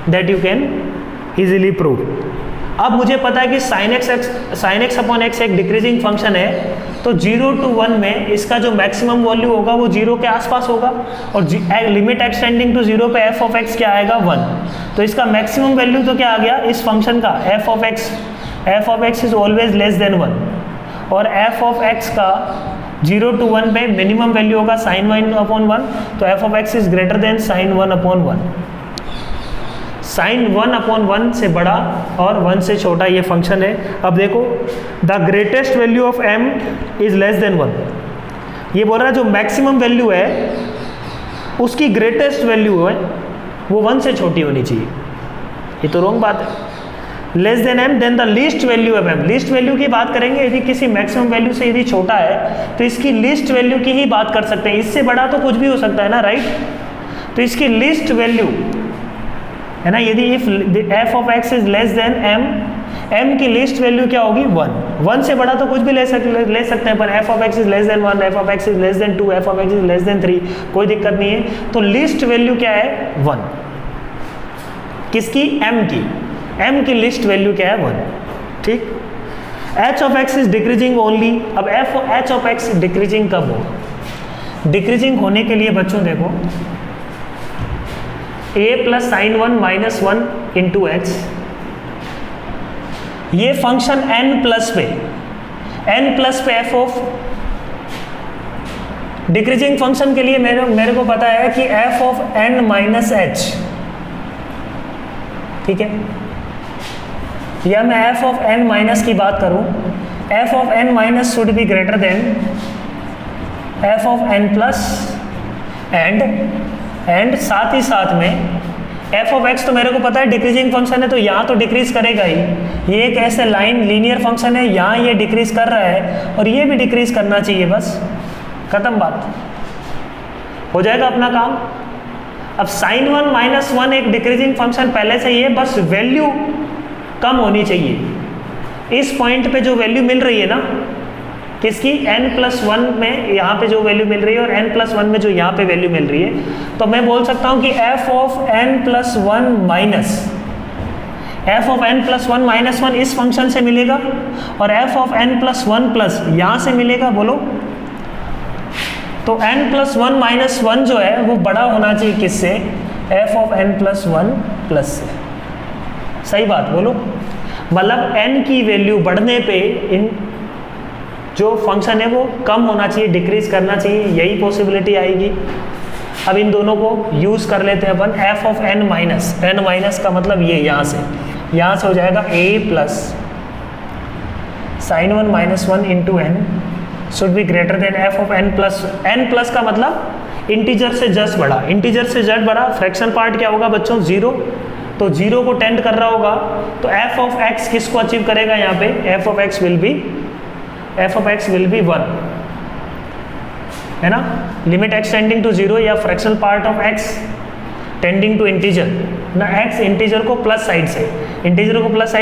that you can easily prove. अब मुझे पता है कि साइन एक्स अपॉन एक्स एक डिक्रीजिंग फंक्शन है, तो 0 to 1 में इसका जो मैक्सिमम वैल्यू होगा वो 0 के आसपास होगा, और लिमिट एक्सटेंडिंग टू 0 पे एफ ऑफ एक्स क्या आएगा, 1। तो इसका मैक्सिमम वैल्यू तो क्या आ गया इस फंक्शन का, F of x is always less than 1, और एफ ऑफ एक्स का 0 to 1 पे मिनिमम वैल्यू होगा साइन 1 अपॉन 1, तो f of x is greater than sine 1 upon 1। Sine 1 upon 1 से बड़ा और 1 से छोटा ये फंक्शन है। अब देखो, the greatest value of m is less than 1, ये बोल रहा है जो मैक्सिमम वैल्यू है उसकी ग्रेटेस्ट वैल्यू है वो 1 से छोटी होनी चाहिए, ये तो रॉन्ग बात है। Less than m, then the least value of m, least value की बात करेंगे, यदि किसी मैक्सिमम वैल्यू से यदि छोटा है तो इसकी लीस्ट वैल्यू की ही बात कर सकते हैं, इससे बड़ा तो कुछ भी हो सकता है ना, राइट। तो इसकी लीस्ट वैल्यू है ना, यदि if F of x is less than m की लीस्ट वैल्यू क्या होगी, 1 से बड़ा तो कुछ भी ले सकते हैं, पर F of x is less than 1, F of x is less then 2, f of x is less then 3, कोई दिक्कत नहीं है। तो लीस्ट वैल्यू क्या है, 1, किसकी, m की लीस्ट वैल्यू क्या है, 1। ठीक, H of x is decreasing only. अब एच ऑफ एक्स डिक्रीजिंग कब हो, डिक्रीजिंग होने के लिए बच्चों देखो, a plus sine 1 minus 1 into x, ये फंक्शन n प्लस पे एफ ऑफ डिक्रीजिंग फंक्शन के लिए मेरे को पता है कि F of n minus H, ठीक है, या मैं एफ ऑफ n माइनस की बात करूं, F of n minus should be greater then f of n plus, and साथ ही साथ में एफ ऑफ एक्स तो मेरे को पता है डिक्रीजिंग फंक्शन है, तो यहाँ तो डिक्रीज करेगा ही। ये एक ऐसे लाइन लीनियर फंक्शन है, यहाँ ये डिक्रीज कर रहा है और ये भी डिक्रीज करना चाहिए, बस खत्म बात, हो जाएगा अपना काम। अब sin 1 माइनस 1 एक डिक्रीजिंग फंक्शन पहले से ही है, बस वैल्यू कम होनी चाहिए। इस पॉइंट पे जो वैल्यू मिल रही है ना किसकी, n+1 में यहाँ पे जो वैल्यू मिल रही है और n+1 में जो यहाँ पे वैल्यू मिल रही है, तो मैं बोल सकता हूँ कि f ऑफ n+1 माइनस 1 इस फंक्शन से मिलेगा और f ऑफ n+1 प्लस यहाँ से मिलेगा, बोलो। तो n+1 माइनस 1 जो है वो बड़ा होना चाहिए किससे, f ऑफ n+1 प्लस से। सही बात बोलो, मतलब n की वैल्यू बढ़ने पे इन जो फंक्शन है वो कम होना चाहिए, डिक्रीज करना चाहिए, यही पॉसिबिलिटी आएगी। अब इन दोनों को यूज कर लेते हैं अपन। f ऑफ n माइनस का मतलब ये यहाँ से हो जाएगा a plus sin 1 minus 1 into n should be greater than f of n plus का मतलब इंटीजर से जस्ट बढ़ा, इंटीजर से जस्ट बढ़ा, फ्रैक्शन पार्ट क्या होगा बच्चों, 0, तो 0 को टेंड कर रहा होगा, तो f ऑफ x किसको अचीव करेगा यहाँ पे, f of x will be 1, है ना। लिमिट x टेंडिंग टू 0 या fractional part of x tending to integer ना, x इंटीजर को प्लस साइड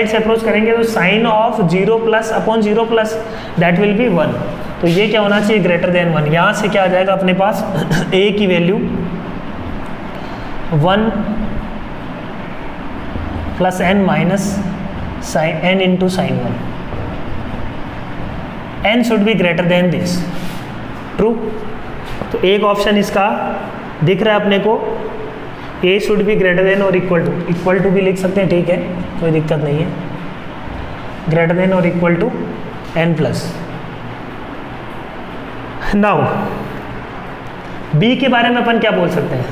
से अप्रोच करेंगे तो sine of 0 plus upon 0 plus that will be 1, तो ये क्या होना चाहिए, ग्रेटर देन 1। यहाँ से क्या आ जाएगा अपने पास a की value 1 plus n minus n into sine 1, n should be greater then this, true. तो एक ऑप्शन इसका दिख रहा है अपने को, a should be greater than और इक्वल टू भी लिख सकते हैं, ठीक है, कोई दिक्कत नहीं है, ग्रेटर देन और equal to n plus. Now b के बारे में अपन क्या बोल सकते हैं,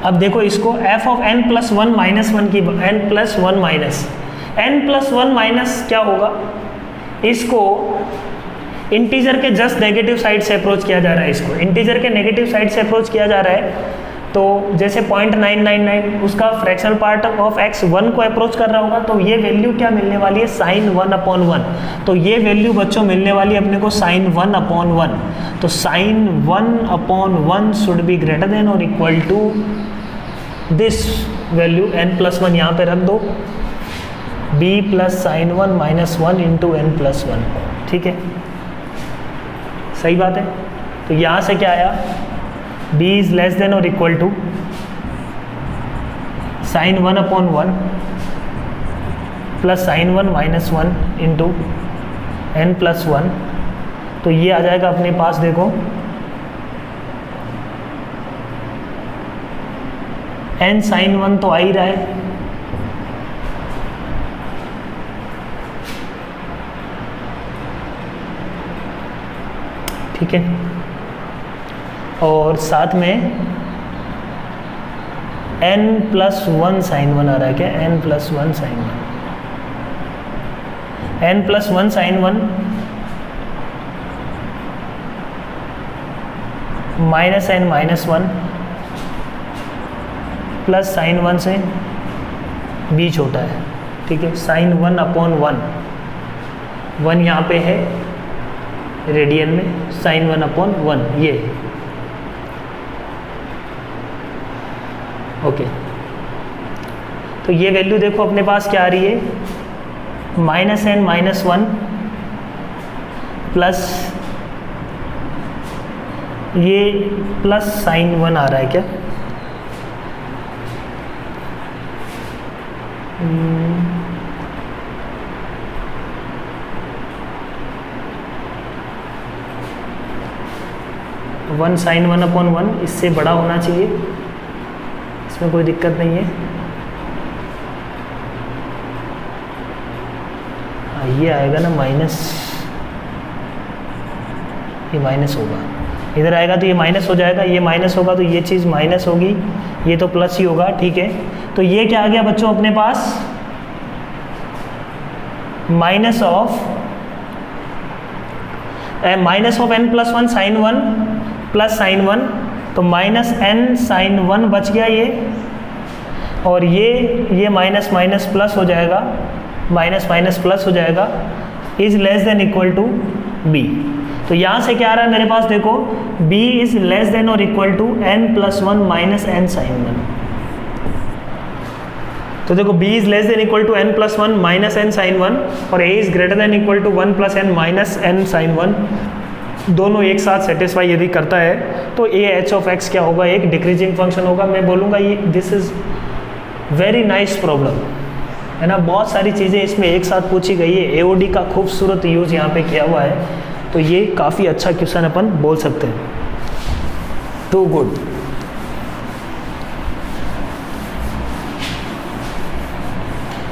अब देखो इसको f ऑफ n+1 माइनस 1 की n+1 माइनस क्या होगा, इसको इंटीजर के जस्ट नेगेटिव साइड से अप्रोच किया जा रहा है, इसको इंटीजर के नेगेटिव साइड से अप्रोच किया जा रहा है, तो जैसे 0.999 उसका फ्रैक्शनल पार्ट ऑफ x 1 को अप्रोच कर रहा होगा, तो ये वैल्यू क्या मिलने वाली है, sin 1/1, तो ये वैल्यू बच्चों मिलने वाली है अपने को sin 1/1, तो sin 1/1 should be greater than और equal to this value n+1, यहाँ पे रख दो b plus sin 1 minus 1 into n+1, ठीक है, सही बात है। तो यहाँ से क्या आया, b इज लेस देन और equal to sin 1/1 plus sin 1 minus 1 into n+1, तो ये आ जाएगा अपने पास, देखो n sin 1 तो आ ही रहा है, ठीक है, और साथ में n+1 sin 1 आ रहा है क्या, n+1 sin 1 minus n minus 1 प्लस sin 1 से b छोटा है, ठीक है, sin 1/1, 1 यहाँ पे है रेडियन में, sin 1/1 ये, ओके। तो ये वैल्यू देखो अपने पास क्या आ रही है, -n माइनस 1 प्लस ये प्लस sin 1 आ रहा है क्या, वन sin 1/1 इससे बड़ा होना चाहिए, इसमें कोई दिक्कत नहीं है। ये आएगा ना माइनस, ये माइनस होगा, इधर आएगा तो ये माइनस हो जाएगा, ये माइनस होगा तो ये चीज़ माइनस होगी, ये तो प्लस ही होगा, ठीक है। तो ये क्या आ गया बच्चों अपने पास, माइनस ऑफ n+1 sin 1 प्लस sin 1 तो माइनस एन साइन 1 बच गया ये, और ये माइनस माइनस प्लस हो जाएगा, माइनस माइनस प्लस हो जाएगा, is less than equal to b. तो यहाँ से क्या आ रहा है मेरे पास, देखो b इज लेस देन और equal to n+1 minus n sine 1। तो देखो b is less than equal to n+1 minus n sine 1 और a is greater than equal to 1 + n minus n sine 1, दोनों एक साथ सेटिस्फाई यदि करता है तो a h ऑफ x क्या होगा, एक डिक्रीजिंग फंक्शन होगा। मैं बोलूँगा ये this is very nice problem, है ना। बहुत सारी चीज़ें इसमें एक साथ पूछी गई है, AOD का खूबसूरत यूज़ यहाँ पे किया हुआ है, तो ये काफ़ी अच्छा क्वेश्चन अपन बोल सकते हैं। To good.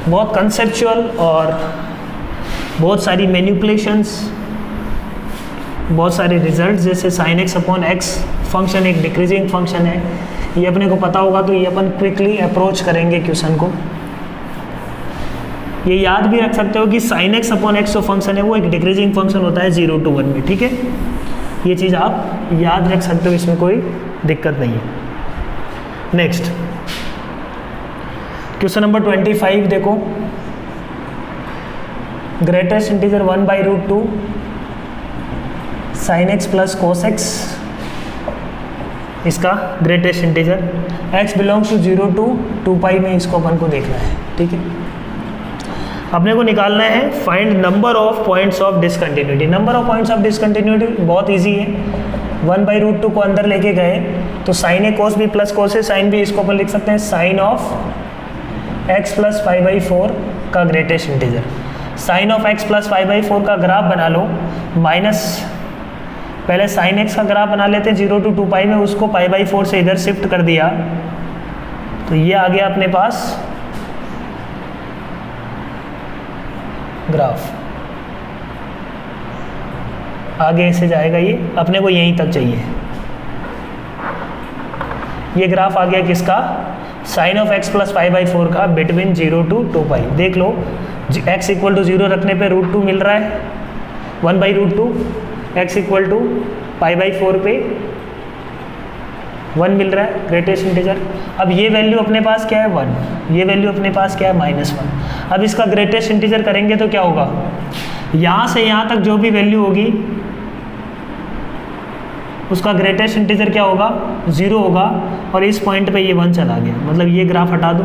बहुत कंसेप्चुअल और बहुत सारी मैनिपुलेशंस, बहुत सारे रिजल्ट्स, जैसे sin x/x फंक्शन एक डिक्रीजिंग फंक्शन है, ये अपने को पता होगा तो ये अपन क्विकली अप्रोच करेंगे क्वेश्चन को। ये याद भी रख सकते हो कि sin x/x जो फंक्शन है वो एक डिक्रीजिंग फंक्शन होता है 0 to 1 में, ठीक है। ये चीज़ आप याद रख सकते हो, इसमें कोई दिक्कत नहीं है। नेक्स्ट क्वेश्चन नंबर 25 देखो, greatest integer 1/√2 sin x plus cos x, इसका greatest integer x belongs to 0 to 2π में इसको अपन को देखना है, ठीक है। अपने को निकालना है find number of points of discontinuity. Number of points of discontinuity बहुत इजी है, 1/√2 को अंदर लेके गए तो sin a cos b plus cos a sin b, इसको अपन लिख सकते हैं sin ऑफ x प्लस π/4 का greatest integer. sin of x plus π/4 का ग्राफ बना लो, माइनस पहले sin x का ग्राफ बना लेते हैं 0 to 2π में, उसको π/4 से इधर शिफ्ट कर दिया तो ये आ गया अपने पास ग्राफ, आगे ऐसे जाएगा, ये अपने को यहीं तक चाहिए। ये ग्राफ आ गया किसका, sin ऑफ x प्लस π/4 का बिटवीन 0 to 2π। देख लो x इक्वल टू 0 रखने पे √2 मिल रहा है, 1/√2, x इक्वल टू π/4 पे 1 मिल रहा है ग्रेटेस्ट इंटीजर। अब ये वैल्यू अपने पास क्या है 1, ये वैल्यू अपने पास क्या है -1। अब इसका ग्रेटेस्ट इंटीजर करेंगे तो क्या होगा, यहाँ से यहाँ तक जो भी वैल्यू होगी उसका ग्रेटेस्ट इंटीजर क्या होगा 0 होगा, और इस पॉइंट पे ये 1 चला गया, मतलब ये ग्राफ हटा दो,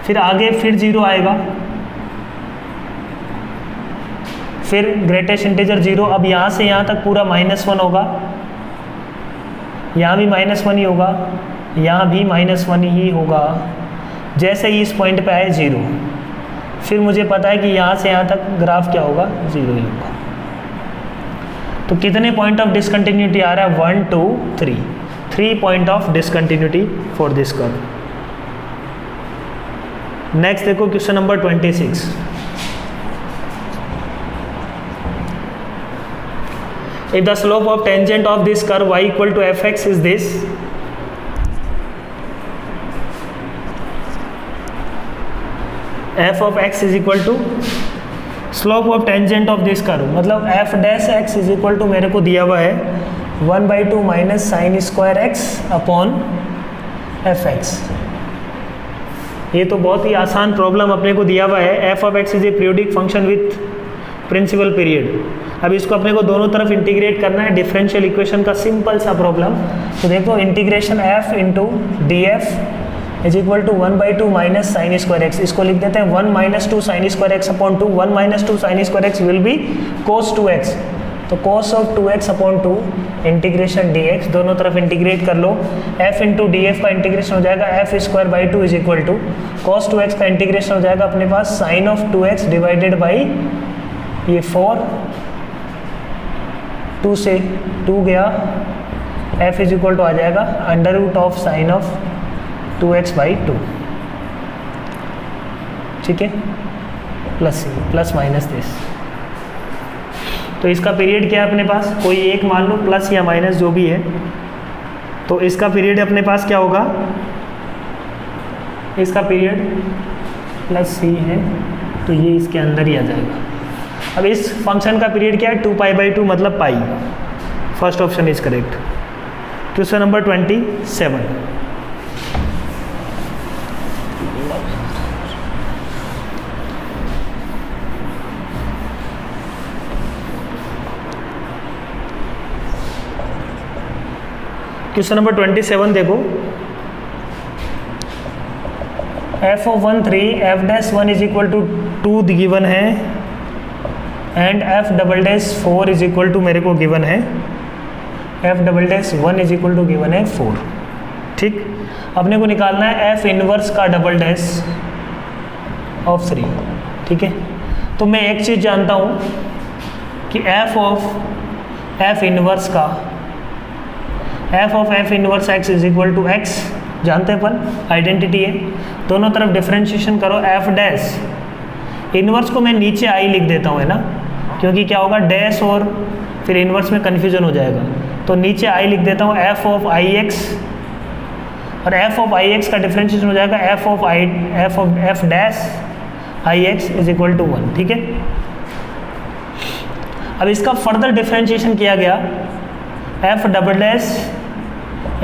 फिर आगे फिर 0 आएगा, फिर ग्रेटेस्ट इंटीजर 0। अब यहाँ से यहाँ तक पूरा -1 होगा, यहाँ भी -1 ही होगा, यहाँ भी -1 ही होगा। जैसे ही इस पॉइंट पे आए 0, फिर मुझे पता है कि यहाँ से यहाँ तक ग्राफ क्या होगा 0 ही होगा। तो कितने पॉइंट ऑफ डिसकंटिन्यूटी आ रहा है 1 2 3, 3 point of discontinuity for this curve. Next देखो question number 26। If the slope of tangent of this curve y equal to fx is this, f of x is equal to slope of tangent of this curve, मतलब f dash x is equal to मेरे को दिया हुआ है 1/2 minus sine square x upon fx। ये तो बहुत ही आसान प्रॉब्लम अपने को दिया हुआ है। f of x is a periodic function with principal period. अब इसको अपने को दोनों तरफ इंटीग्रेट करना है, डिफरेंशियल इक्वेशन का सिंपल सा प्रॉब्लम। तो देखो integration f into d f is equal to 1/2 minus sine square x, इसको लिख देते हैं 1 - 2 sine square x upon 2, 1 - 2 sine square x will be cos 2x, तो cos of 2x upon 2 integration dx, दोनों तरफ इंटीग्रेट कर लो, f इंटू डी एफ का integration हो जाएगा f²/2 is equal to cos 2x का इंटीग्रेशन हो जाएगा अपने पास sine of 2x divided by ये 4, 2 से 2 गया, f इज इक्वल टू आ जाएगा under root of sine of 2x/2, ठीक है, प्लस माइनस दिस। तो इसका पीरियड क्या है अपने पास, कोई एक मान लो प्लस या माइनस जो भी है, तो इसका पीरियड अपने पास क्या होगा, इसका पीरियड +c है, तो ये इसके अंदर ही आ जाएगा। अब इस फंक्शन का पीरियड क्या है 2π/2 मतलब पाई, first option is correct. Question number 27। Question number 27 देखो, f of 1 3 f dash 1 is equal to 2 given है and f double dash 4 is equal to मेरे को गिवन है f double dash 1 is equal to given है 4। ठीक, अपने को निकालना है f इनवर्स का डबल डैश ऑफ 3। ठीक है, तो मैं एक चीज़ जानता हूँ कि f ऑफ f इनवर्स का f of f inverse x is equal to x जानते हैं अपन, आइडेंटिटी है। दोनों तरफ डिफरेंशिएशन करो, f डैश इनवर्स को मैं नीचे i लिख देता हूँ, है ना, क्योंकि क्या होगा डैश और फिर इनवर्स में कन्फ्यूजन हो जाएगा, तो नीचे i लिख देता हूँ f ऑफ ix, और f ऑफ ix का डिफरेंशिएशन हो जाएगा f dash ix is equal to 1। ठीक है, अब इसका फर्दर डिफरेंशिएशन किया गया f double dash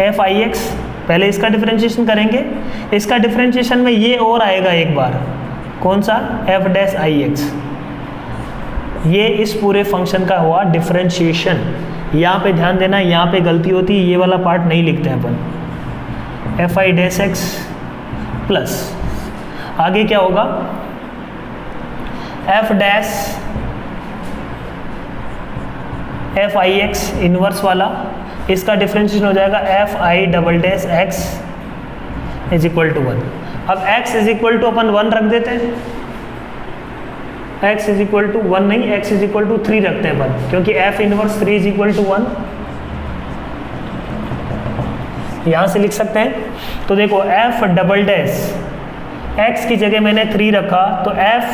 f ix, पहले इसका डिफरेंशिएशन करेंगे, इसका डिफरेंशिएशन में ये और आएगा एक बार, कौन सा, f डैश ix, ये इस पूरे फंक्शन का हुआ डिफरेंशिएशन। यहाँ पे ध्यान देना, यहाँ पे गलती होती है, ये वाला पार्ट नहीं लिखते हैं अपन, f i dash x plus आगे क्या होगा f dash f i x inverse वाला, इसका डिफरेंशिएशन हो जाएगा f i double dash x is equal to 1। अब x इज इक्वल टू अपन 1 रख देते हैं, x इज इक्वल टू 1 नहीं, x इज इक्वल टू 3 रखते हैं अपन, क्योंकि f inverse 3 is equal to 1 यहाँ से लिख सकते हैं। तो देखो f डबल डैश x की जगह मैंने 3 रखा, तो f,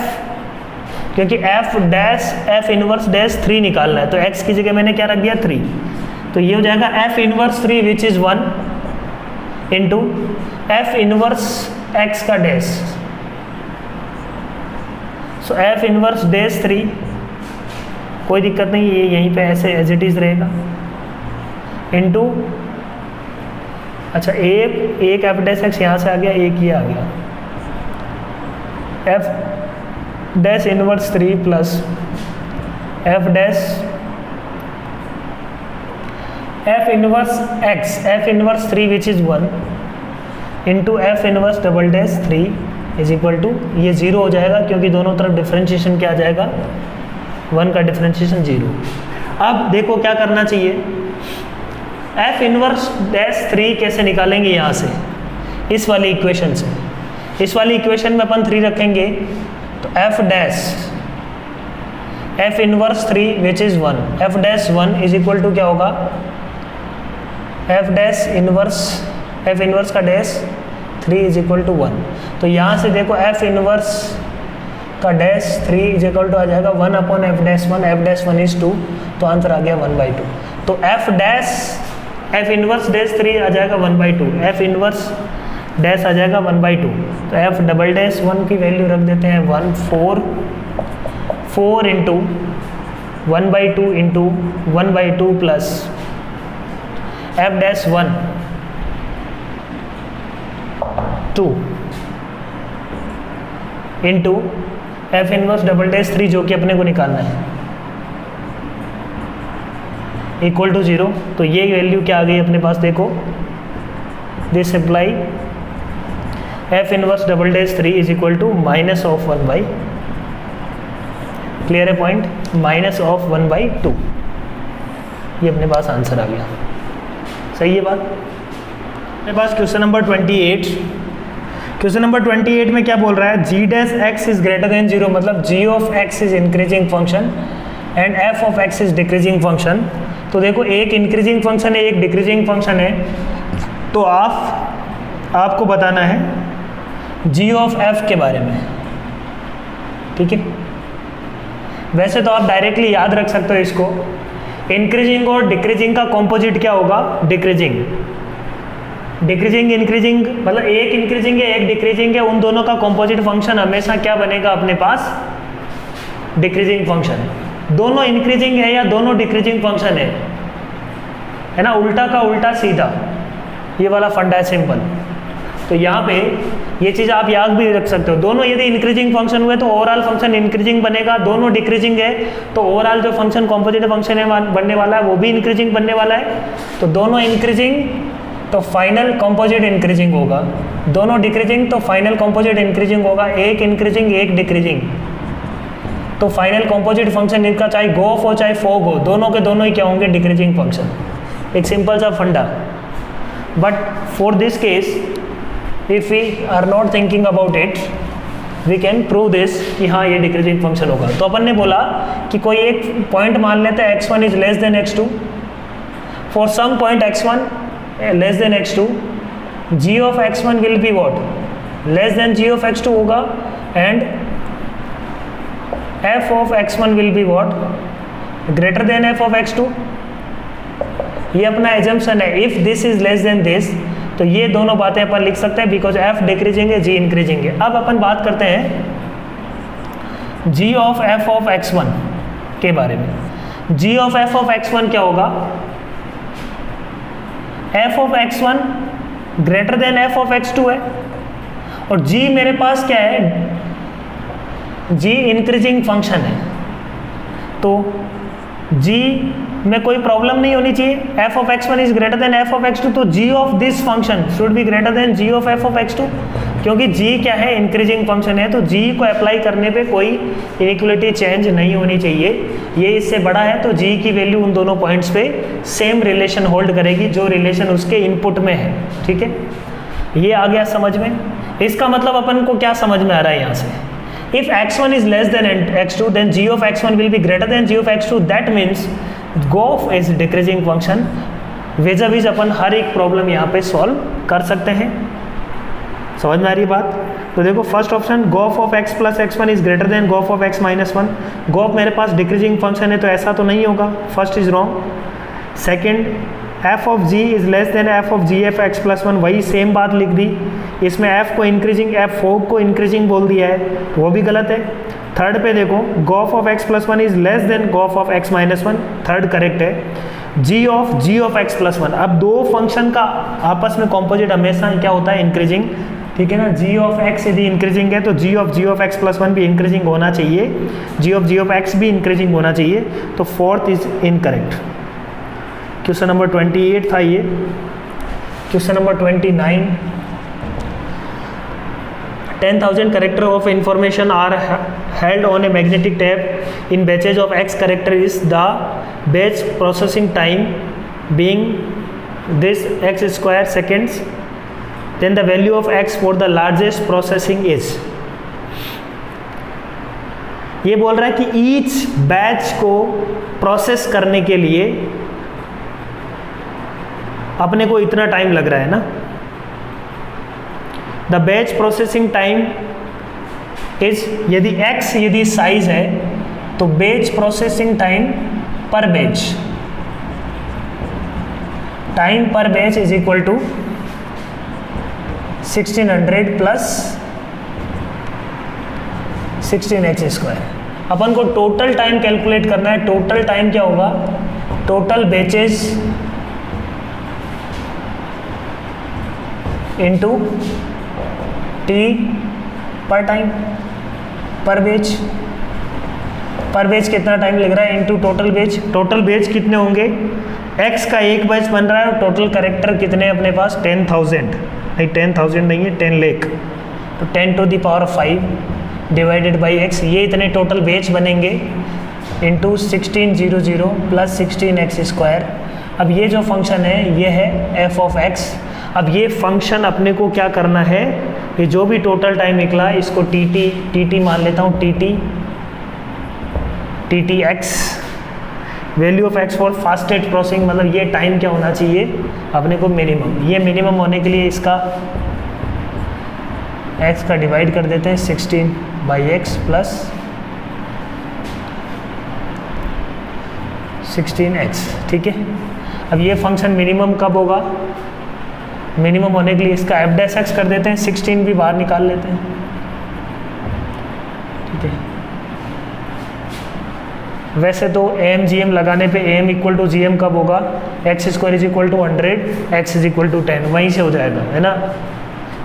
क्योंकि f dash f inverse dash 3 निकालना है, तो x की जगह मैंने क्या रख दिया 3, तो ये हो जाएगा f inverse 3 which is 1 into f inverse x का डैश, सो f इनवर्स डैश 3, कोई दिक्कत नहीं, ये यहीं पे ऐसे एज इट इज रहेगा, इंटू अच्छा एक f डैश x यहाँ से आ गया, एक ये आ गया, f dash inverse 3 plus f dash f inverse x, f inverse 3 which is 1 into f inverse double dash 3 is equal to, ये 0 हो जाएगा क्योंकि दोनों तरफ डिफरेंशिएशन क्या आ जाएगा, 1 का डिफरेंशिएशन 0। अब देखो क्या करना चाहिए, f इनवर्स डैश 3 कैसे निकालेंगे, यहाँ से इस वाली इक्वेशन से, इस वाली इक्वेशन में अपन 3 रखेंगे, तो f dash f inverse 3 which is 1, f dash 1 is equal to क्या होगा, f dash inverse f inverse का डैश 3 इज इक्वल टू 1। तो यहाँ से देखो f इनवर्स का डैश 3 इज इक्वल टू आ जाएगा 1 upon f dash 1, f dash 1 is 2, तो आंसर आ गया 1/2। तो f dash f inverse dash 3 आ जाएगा 1/2, f इनवर्स डैश आ जाएगा 1/2, तो f डबल डैश 1 की वैल्यू रख देते हैं 4 into 1/2 into 1/2 plus f dash 1 2 into f inverse double dash 3 जो कि अपने को निकालना है, इक्वल टू 0। तो ये वैल्यू क्या आ गई अपने पास, देखो this apply f inverse double dash 3 is equal to minus of 1/, clear है पॉइंट, माइनस ऑफ 1/2, ये अपने पास आंसर आ गया। सही है बात। अपने पास क्वेश्चन नंबर 28, क्वेश्चन नंबर 28 में क्या बोल रहा है, g dash x is greater than 0, मतलब g of x is increasing function and f of x is decreasing function. तो देखो एक इंक्रीजिंग फंक्शन है, एक डिक्रीजिंग फंक्शन है, तो आपको बताना है g ऑफ f के बारे में, ठीक है। वैसे तो आप डायरेक्टली याद रख सकते हो इसको, इंक्रीजिंग और डिक्रीजिंग का कॉम्पोजिट क्या होगा, डिक्रीजिंग। डिक्रीजिंग इंक्रीजिंग मतलब एक इंक्रीजिंग है एक डिक्रीजिंग है, उन दोनों का कॉम्पोजिट फंक्शन हमेशा क्या बनेगा अपने पास, डिक्रीजिंग फंक्शन। दोनों इंक्रीजिंग है या दोनों डिक्रीजिंग फंक्शन है, है ना, उल्टा का उल्टा सीधा, ये वाला फंडा है सिंपल। तो यहाँ पे ये चीज़ आप याद भी रख सकते हो। दोनों यदि इंक्रीजिंग फंक्शन हुए तो ओवरऑल फंक्शन इंक्रीजिंग बनेगा, दोनों डिक्रीजिंग है तो ओवरऑल जो फंक्शन कॉम्पोजिट फंक्शन है बनने वाला है वो भी इंक्रीजिंग बनने वाला है। तो दोनों इंक्रीजिंग तो फाइनल कॉम्पोजिट इंक्रीजिंग होगा, दोनों डिक्रीजिंग तो फाइनल कॉम्पोजिट इंक्रीजिंग होगा, एक इंक्रीजिंग एक डिक्रीजिंग, तो फाइनल कॉम्पोजिट फंक्शन इनका चाहे गोफ हो चाहे फोग हो, दोनों के दोनों ही क्या होंगे, डिक्रीजिंग फंक्शन। एक सिंपल सा फंडा। But for this case if we are not thinking about it we can prove this कि हाँ ये डिक्रीजिंग फंक्शन होगा। तो अपन ने बोला कि कोई एक पॉइंट मान लेते हैं x1 is less than x2, for some point x1 less than x2 g of x1 will be what, less than g of x2 होगा, and f of x1 will be what, greater than f of x2। ये अपना assumption है, if this is less than this, तो ये दोनों बातें अपन लिख सकते हैं बिकॉज f डिक्रीजिंग है, g इंक्रीजिंग है। अब अपन बात करते हैं g of f of x1 के बारे में। g of f of x1 क्या होगा, f of x1 greater than f of x2 है, और g मेरे पास क्या है, g इंक्रीजिंग फंक्शन है, तो g में कोई प्रॉब्लम नहीं होनी चाहिए। f of x1 is greater than f of x2, तो g of this function should be greater then g of f of x2, क्योंकि g क्या है, इंक्रीजिंग फंक्शन है, तो g को अप्लाई करने पे कोई इनइक्वालिटी चेंज नहीं होनी चाहिए। ये इससे बड़ा है तो g की वैल्यू उन दोनों पॉइंट्स पे सेम रिलेशन होल्ड करेगी जो रिलेशन उसके इनपुट में है। ठीक है, ये आ गया समझ में। इसका मतलब अपन को क्या समझ में आ रहा है यहाँ से, if x1 is less than x2 then g of x1 will be greater than g of x2, that means गोफ इज डिक्रीजिंग फंक्शन। vis-a-vis अपन हर एक प्रॉब्लम यहाँ पे सॉल्व कर सकते हैं। समझ में आ रही बात। तो देखो फर्स्ट ऑप्शन गोफ of x plus x1 is greater then gof of x minus 1। गोफ मेरे पास डिक्रीजिंग फंक्शन है तो ऐसा तो नहीं होगा, first is wrong. Second f of g is less then f of g f x plus 1, वही सेम बात लिख दी, इसमें f को इंक्रीजिंग f फोग को इंक्रीजिंग बोल दिया है, वो भी गलत है। थर्ड पे देखो gof of x plus 1 is less than gof of x minus 1, third correct है। g ऑफ x प्लस 1, अब दो फंक्शन का आपस में कॉम्पोजिट हमेशा क्या होता है, इंक्रीजिंग। ठीक है ना, g ऑफ x यदि इंक्रीजिंग है तो g ऑफ x प्लस 1 भी इंक्रीजिंग होना चाहिए, g ऑफ x भी इंक्रीजिंग होना चाहिए, तो fourth is incorrect. Question number 28 था ये। Question number 29, 10,000 character of information are held on a magnetic tape in batches of x character is the batch processing time being this x square seconds, then the value of x for the largest processing is। ये बोल रहा है कि each batch को process करने के लिए अपने को इतना टाइम लग रहा है ना। The batch processing time is, यदि साइज है तो batch processing time per batch, time per batch is equal to 1600 plus 16x²। अपन को टोटल टाइम कैलकुलेट करना है। टोटल टाइम क्या होगा, टोटल बैचेस इनटू t पर टाइम पर बेच, पर बेच कितना टाइम लग रहा है इनटू टोटल बेच। टोटल बेच कितने होंगे, x का एक बैच बन रहा है और टोटल करेक्टर कितने अपने पास 10,000, नहीं 10,000 नहीं है 10 लाख, तो 10 to the power 5 divided by x, ये इतने टोटल बेच बनेंगे इंटू 1600 प्लस 16x²। अब ये जो फंक्शन है ये है f ऑफ x। अब ये फंक्शन अपने को क्या करना है, ये जो भी टोटल टाइम निकला इसको टी मान लेता हूँ, T x, value of x for fastest processing, मतलब ये टाइम क्या होना चाहिए अपने को मिनिमम। ये मिनिमम होने के लिए इसका x का डिवाइड कर देते हैं 16/x प्लस 16x। ठीक है, अब ये फंक्शन मिनिमम कब होगा, मिनिमम होने के लिए इसका f' कर देते हैं, 16 भी बाहर निकाल लेते हैं। ठीक है, वैसे तो एम जी एम लगाने पे M equal to G M कब होगा, x square is equal to 100, x is equal to 10, वहीं से हो जाएगा, है ना।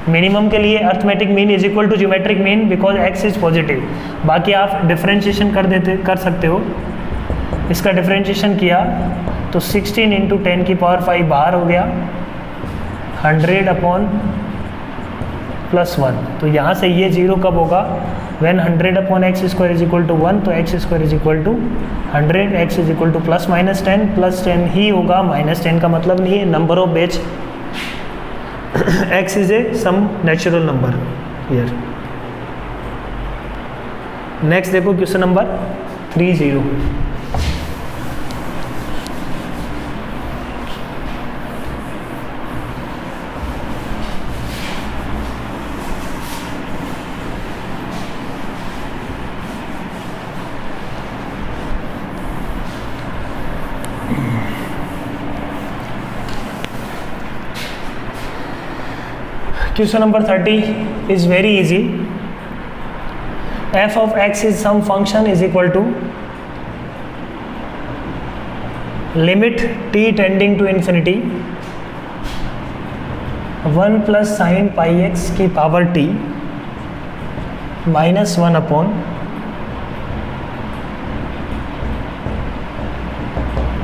मिनिमम के लिए arithmetic mean is equal to geometric mean because x is positive. बाकी आप डिफरेंशिएशन कर सकते हो। इसका डिफरेंशिएशन किया तो 16 इंटू 10 की पावर 5 बाहर हो गया, 100 अपॉन प्लस 1। तो यहाँ से ये जीरो कब होगा, when 100 upon x square is equal to 1, तो x square is equal to 100, x is equal to plus minus 10, plus 10 ही होगा, माइनस 10 का मतलब नहीं है number of batch. x is a some natural number here. Next देखो question number 30। Question number 30 is very easy. f of x is some function is equal to limit t tending to infinity 1 plus sin pi x की power t minus 1 upon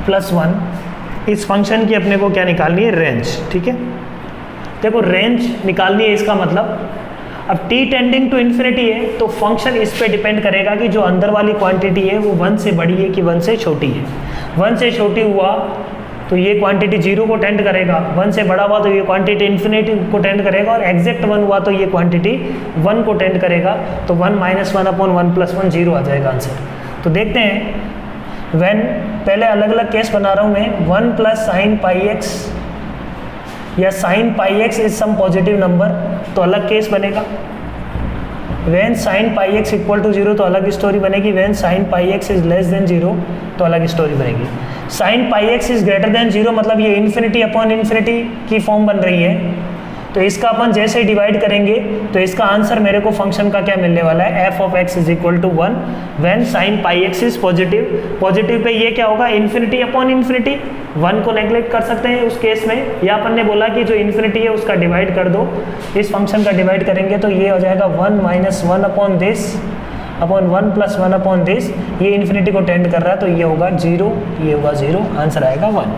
plus 1। इस function की अपने को क्या निकालनी है, range. ठीक है, देखो रेंज निकालनी है, इसका मतलब अब t टेंडिंग टू इन्फिनिटी है तो फंक्शन इस पे डिपेंड करेगा कि जो अंदर वाली क्वांटिटी है वो 1 से बड़ी है कि 1 से छोटी है। 1 से छोटी हुआ तो ये क्वांटिटी 0 को टेंड करेगा, 1 से बड़ा हुआ तो ये क्वांटिटी इन्फिनिटी को टेंड करेगा, और एग्जैक्ट 1 हुआ तो ये क्वांटिटी 1 को टेंड करेगा। तो 1 माइनस 1 अपॉन 1 प्लस 1 0 आ जाएगा आंसर। तो देखते हैं, व्हेन पहले अलग अलग केस बना रहा हूँ मैं, 1 प्लस साइन पाई एक्स या sine pi x is some positive number तो अलग केस बनेगा। When sine pi x equal to 0 तो अलग स्टोरी बनेगी। When sine pi x is less than 0 तो अलग स्टोरी बनेगी। Sine pi x is greater than 0 मतलब ये इन्फिनिटी अपॉन इन्फिनिटी की फॉर्म बन रही है, तो इसका अपन जैसे डिवाइड करेंगे तो इसका आंसर मेरे को फंक्शन का क्या मिलने वाला है, f of x is equal to 1 when sine pi x is positive. Positive पे ये क्या होगा, इन्फिनिटी अपॉन इन्फिनिटी। 1 को नेग्लेक्ट कर सकते हैं उस केस में, या अपन ने बोला कि जो इन्फिनिटी है उसका डिवाइड कर दो। इस फंक्शन का डिवाइड करेंगे तो ये हो जाएगा 1 minus 1 upon this upon 1 plus 1 upon this. ये इन्फिनिटी को टेंड कर रहा है तो ये होगा 0, ये होगा 0, आंसर आएगा 1।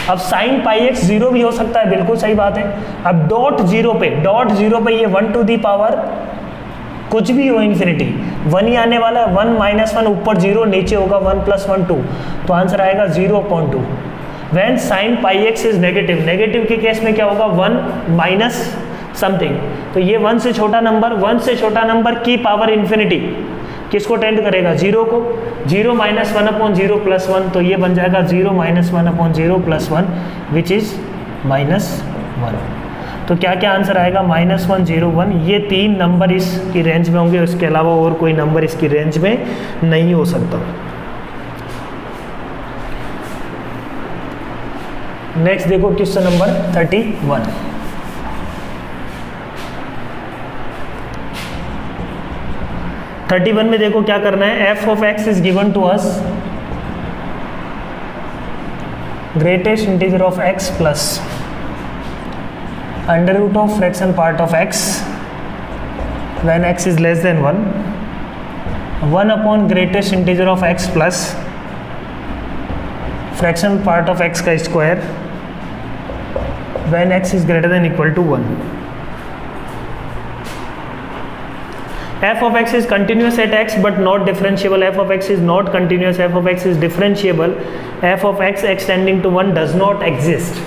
अब साइन पाई एक्स 0 भी हो सकता है, बिल्कुल सही बात है। अब डॉट 0 पे ये 1 टू दी पावर कुछ भी हो इन्फिनिटी 1 ही आने वाला है। 1 माइनस 1 ऊपर 0, नीचे होगा 1 प्लस 1 2, तो आंसर आएगा 0.2। When sine pi x is negative, negative के केस में क्या होगा, 1 माइनस समथिंग, तो ये 1 से छोटा नंबर, 1 से छोटा नंबर की पावर इन्फिनिटी किसको टेंड करेगा, 0 को। 0 माइनस 1 अपॉन 0 प्लस 1, तो ये बन जाएगा 0 minus 1 upon 0 plus 1 which is minus 1। तो क्या क्या आंसर आएगा, -1 0 1। ये 3 नंबर इसकी रेंज में होंगे, उसके अलावा और कोई नंबर इसकी रेंज में नहीं हो सकता। नेक्स्ट देखो क्वेश्चन नंबर 31। में देखो क्या करना है, f of x is given to us greatest integer of x plus under root of fraction part of x when x is less than 1 upon greatest integer of x plus fraction part of x का square when x is greater than equal to 1। f of x is continuous at x but not differentiable, f of x is not continuous, f of x is differentiable, f of x extending to 1 does not exist।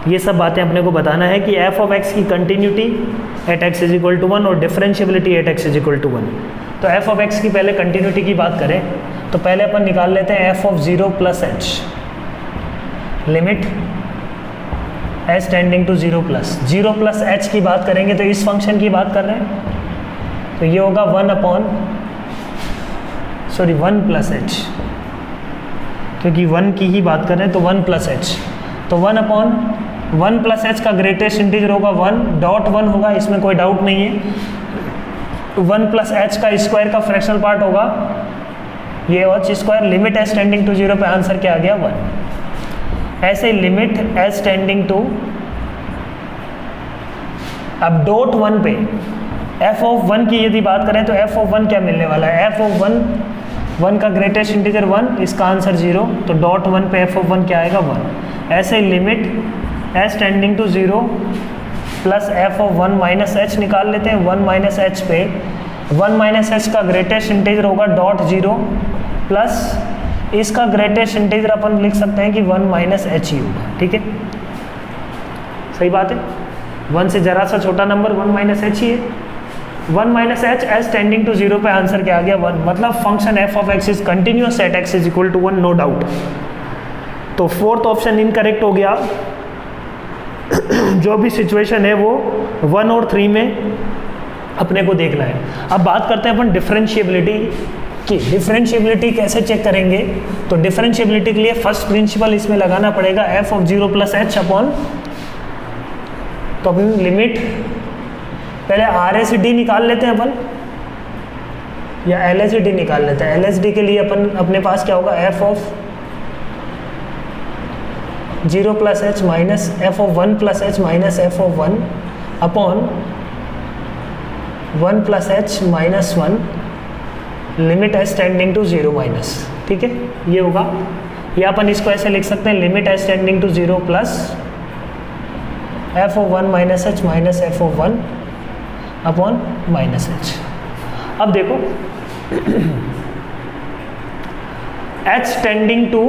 ये सब बातें अपने को बताना है कि f of x की continuity at x is equal to 1 और differentiability at x is equal to 1। तो f of x की पहले कंटिन्यूटी की बात करें तो पहले अपन निकाल लेते हैं f of 0 plus h, limit h tending to 0 plus h की बात करेंगे तो इस फंक्शन की बात कर रहे हैं, तो ये होगा 1 प्लस h, क्योंकि 1 की ही बात कर रहे हैं तो 1 प्लस h। तो 1 प्लस h का ग्रेटेस्ट इंटीजर होगा 1 डॉट 1 होगा, इसमें कोई डाउट नहीं है। 1 प्लस h का स्क्वायर का फ्रैक्शनल पार्ट होगा ये h square, limit s tending to 0 पे आंसर क्या आ गया 1। ऐसे लिमिट एस टेंडिंग टू, अब डॉट 1 पे एफ ऑफ 1 की यदि बात करें तो एफ ऑफ 1 क्या मिलने वाला है, एफ ऑफ 1 का ग्रेटेस्ट इंटीजर 1, इसका आंसर 0, तो डॉट 1 पे एफ ऑफ 1 क्या आएगा 1। ऐसे limit s tending to 0 plus f of 1 minus h निकाल लेते हैं। 1 माइनस एच पे 1 माइनस एच का ग्रेटेस्ट इंटीजर होगा डॉट 0 प्लस इसका ग्रेटेस्ट इंटीजर अपन लिख सकते हैं कि 1 माइनस एच ही होगा। ठीक है, सही बात है। 1 से जरा सा छोटा नंबर 1 माइनस एच ही है। 1 minus h s tending to 0 पे आंसर क्या आ गया 1। मतलब function f of x is continuous at x is equal to 1, no doubt. तो फोर्थ ऑप्शन इनकरेक्ट हो गया। जो भी सिचुएशन है वो 1 और 3 में अपने को देखना है। अब बात करते हैं अपन डिफरेंशिएबिलिटी की। डिफरेंशिएबिलिटी कैसे चेक करेंगे, तो डिफरेंशिएबिलिटी के लिए फर्स्ट प्रिंसिपल इसमें लगाना पड़ेगा F of 0 plus H upon, तो अपन लिमिट पहले आर एस डी निकाल लेते हैं अपन, या एल एस डी निकाल लेते हैं। एल एस डी के लिए अपन अपने पास क्या होगा, f of 0 plus h minus f of 1 plus h minus f of 1 upon 1 plus h minus 1 limit h tending to 0 minus. ठीक है, ये होगा, या अपन इसको ऐसे लिख सकते हैं limit h tending to 0 plus f of 1 minus h minus f of 1 upon minus h. अब देखो h tending to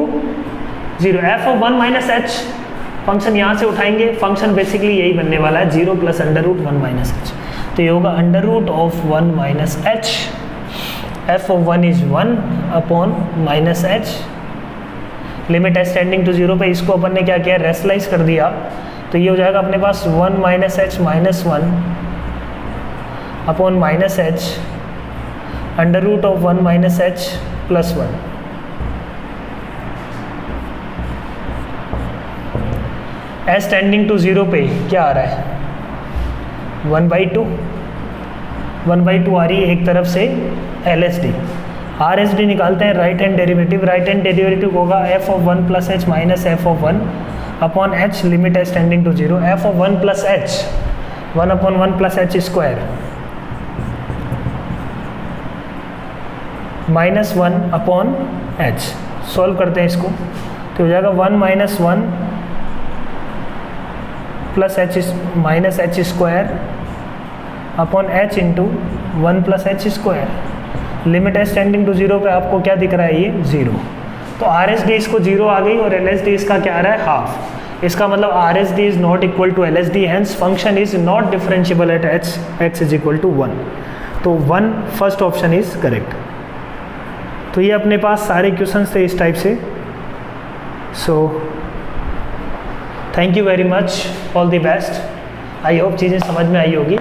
0, f of 1 minus h function यहाँ से उठाएंगे, फंक्शन बेसिकली यही बनने वाला है 0 plus under root 1 minus h. तो ये होगा under root of 1 minus h, f of 1 is 1 upon minus h, limit h tending to 0 पे इसको अपन ने क्या किया, रेशनलाइज कर दिया। तो ये हो जाएगा अपने पास 1 minus h minus 1 upon minus h under root of 1 minus h plus 1। S tending to 0 पे क्या आ रहा है 1/2, 1/2 आ रही है एक तरफ से L S D. R S D निकालते हैं, right hand derivative, right hand derivative होगा f of 1 plus h minus f of 1 upon h limit h tending to 0, f of 1 plus h 1 upon 1 plus h square minus 1 upon h. Solve करते हैं इसको, तो हो जाएगा 1 minus 1 plus h minus h square upon h into 1 plus h square. Limit h tending to 0 पे आपको क्या दिख रहा है, ये 0। तो आर एस डी इसको 0 आ गई और एल एस डी इसका क्या आ रहा है, हाफ। इसका मतलब R S D is not equal to L S D, hence function is not differentiable at h x is equal to 1। तो 1 फर्स्ट ऑप्शन इज करेक्ट। तो ये अपने पास सारे क्वेश्चंस थे इस टाइप से। So thank you very much, all the best. I hope चीज़ें समझ में आई होगी।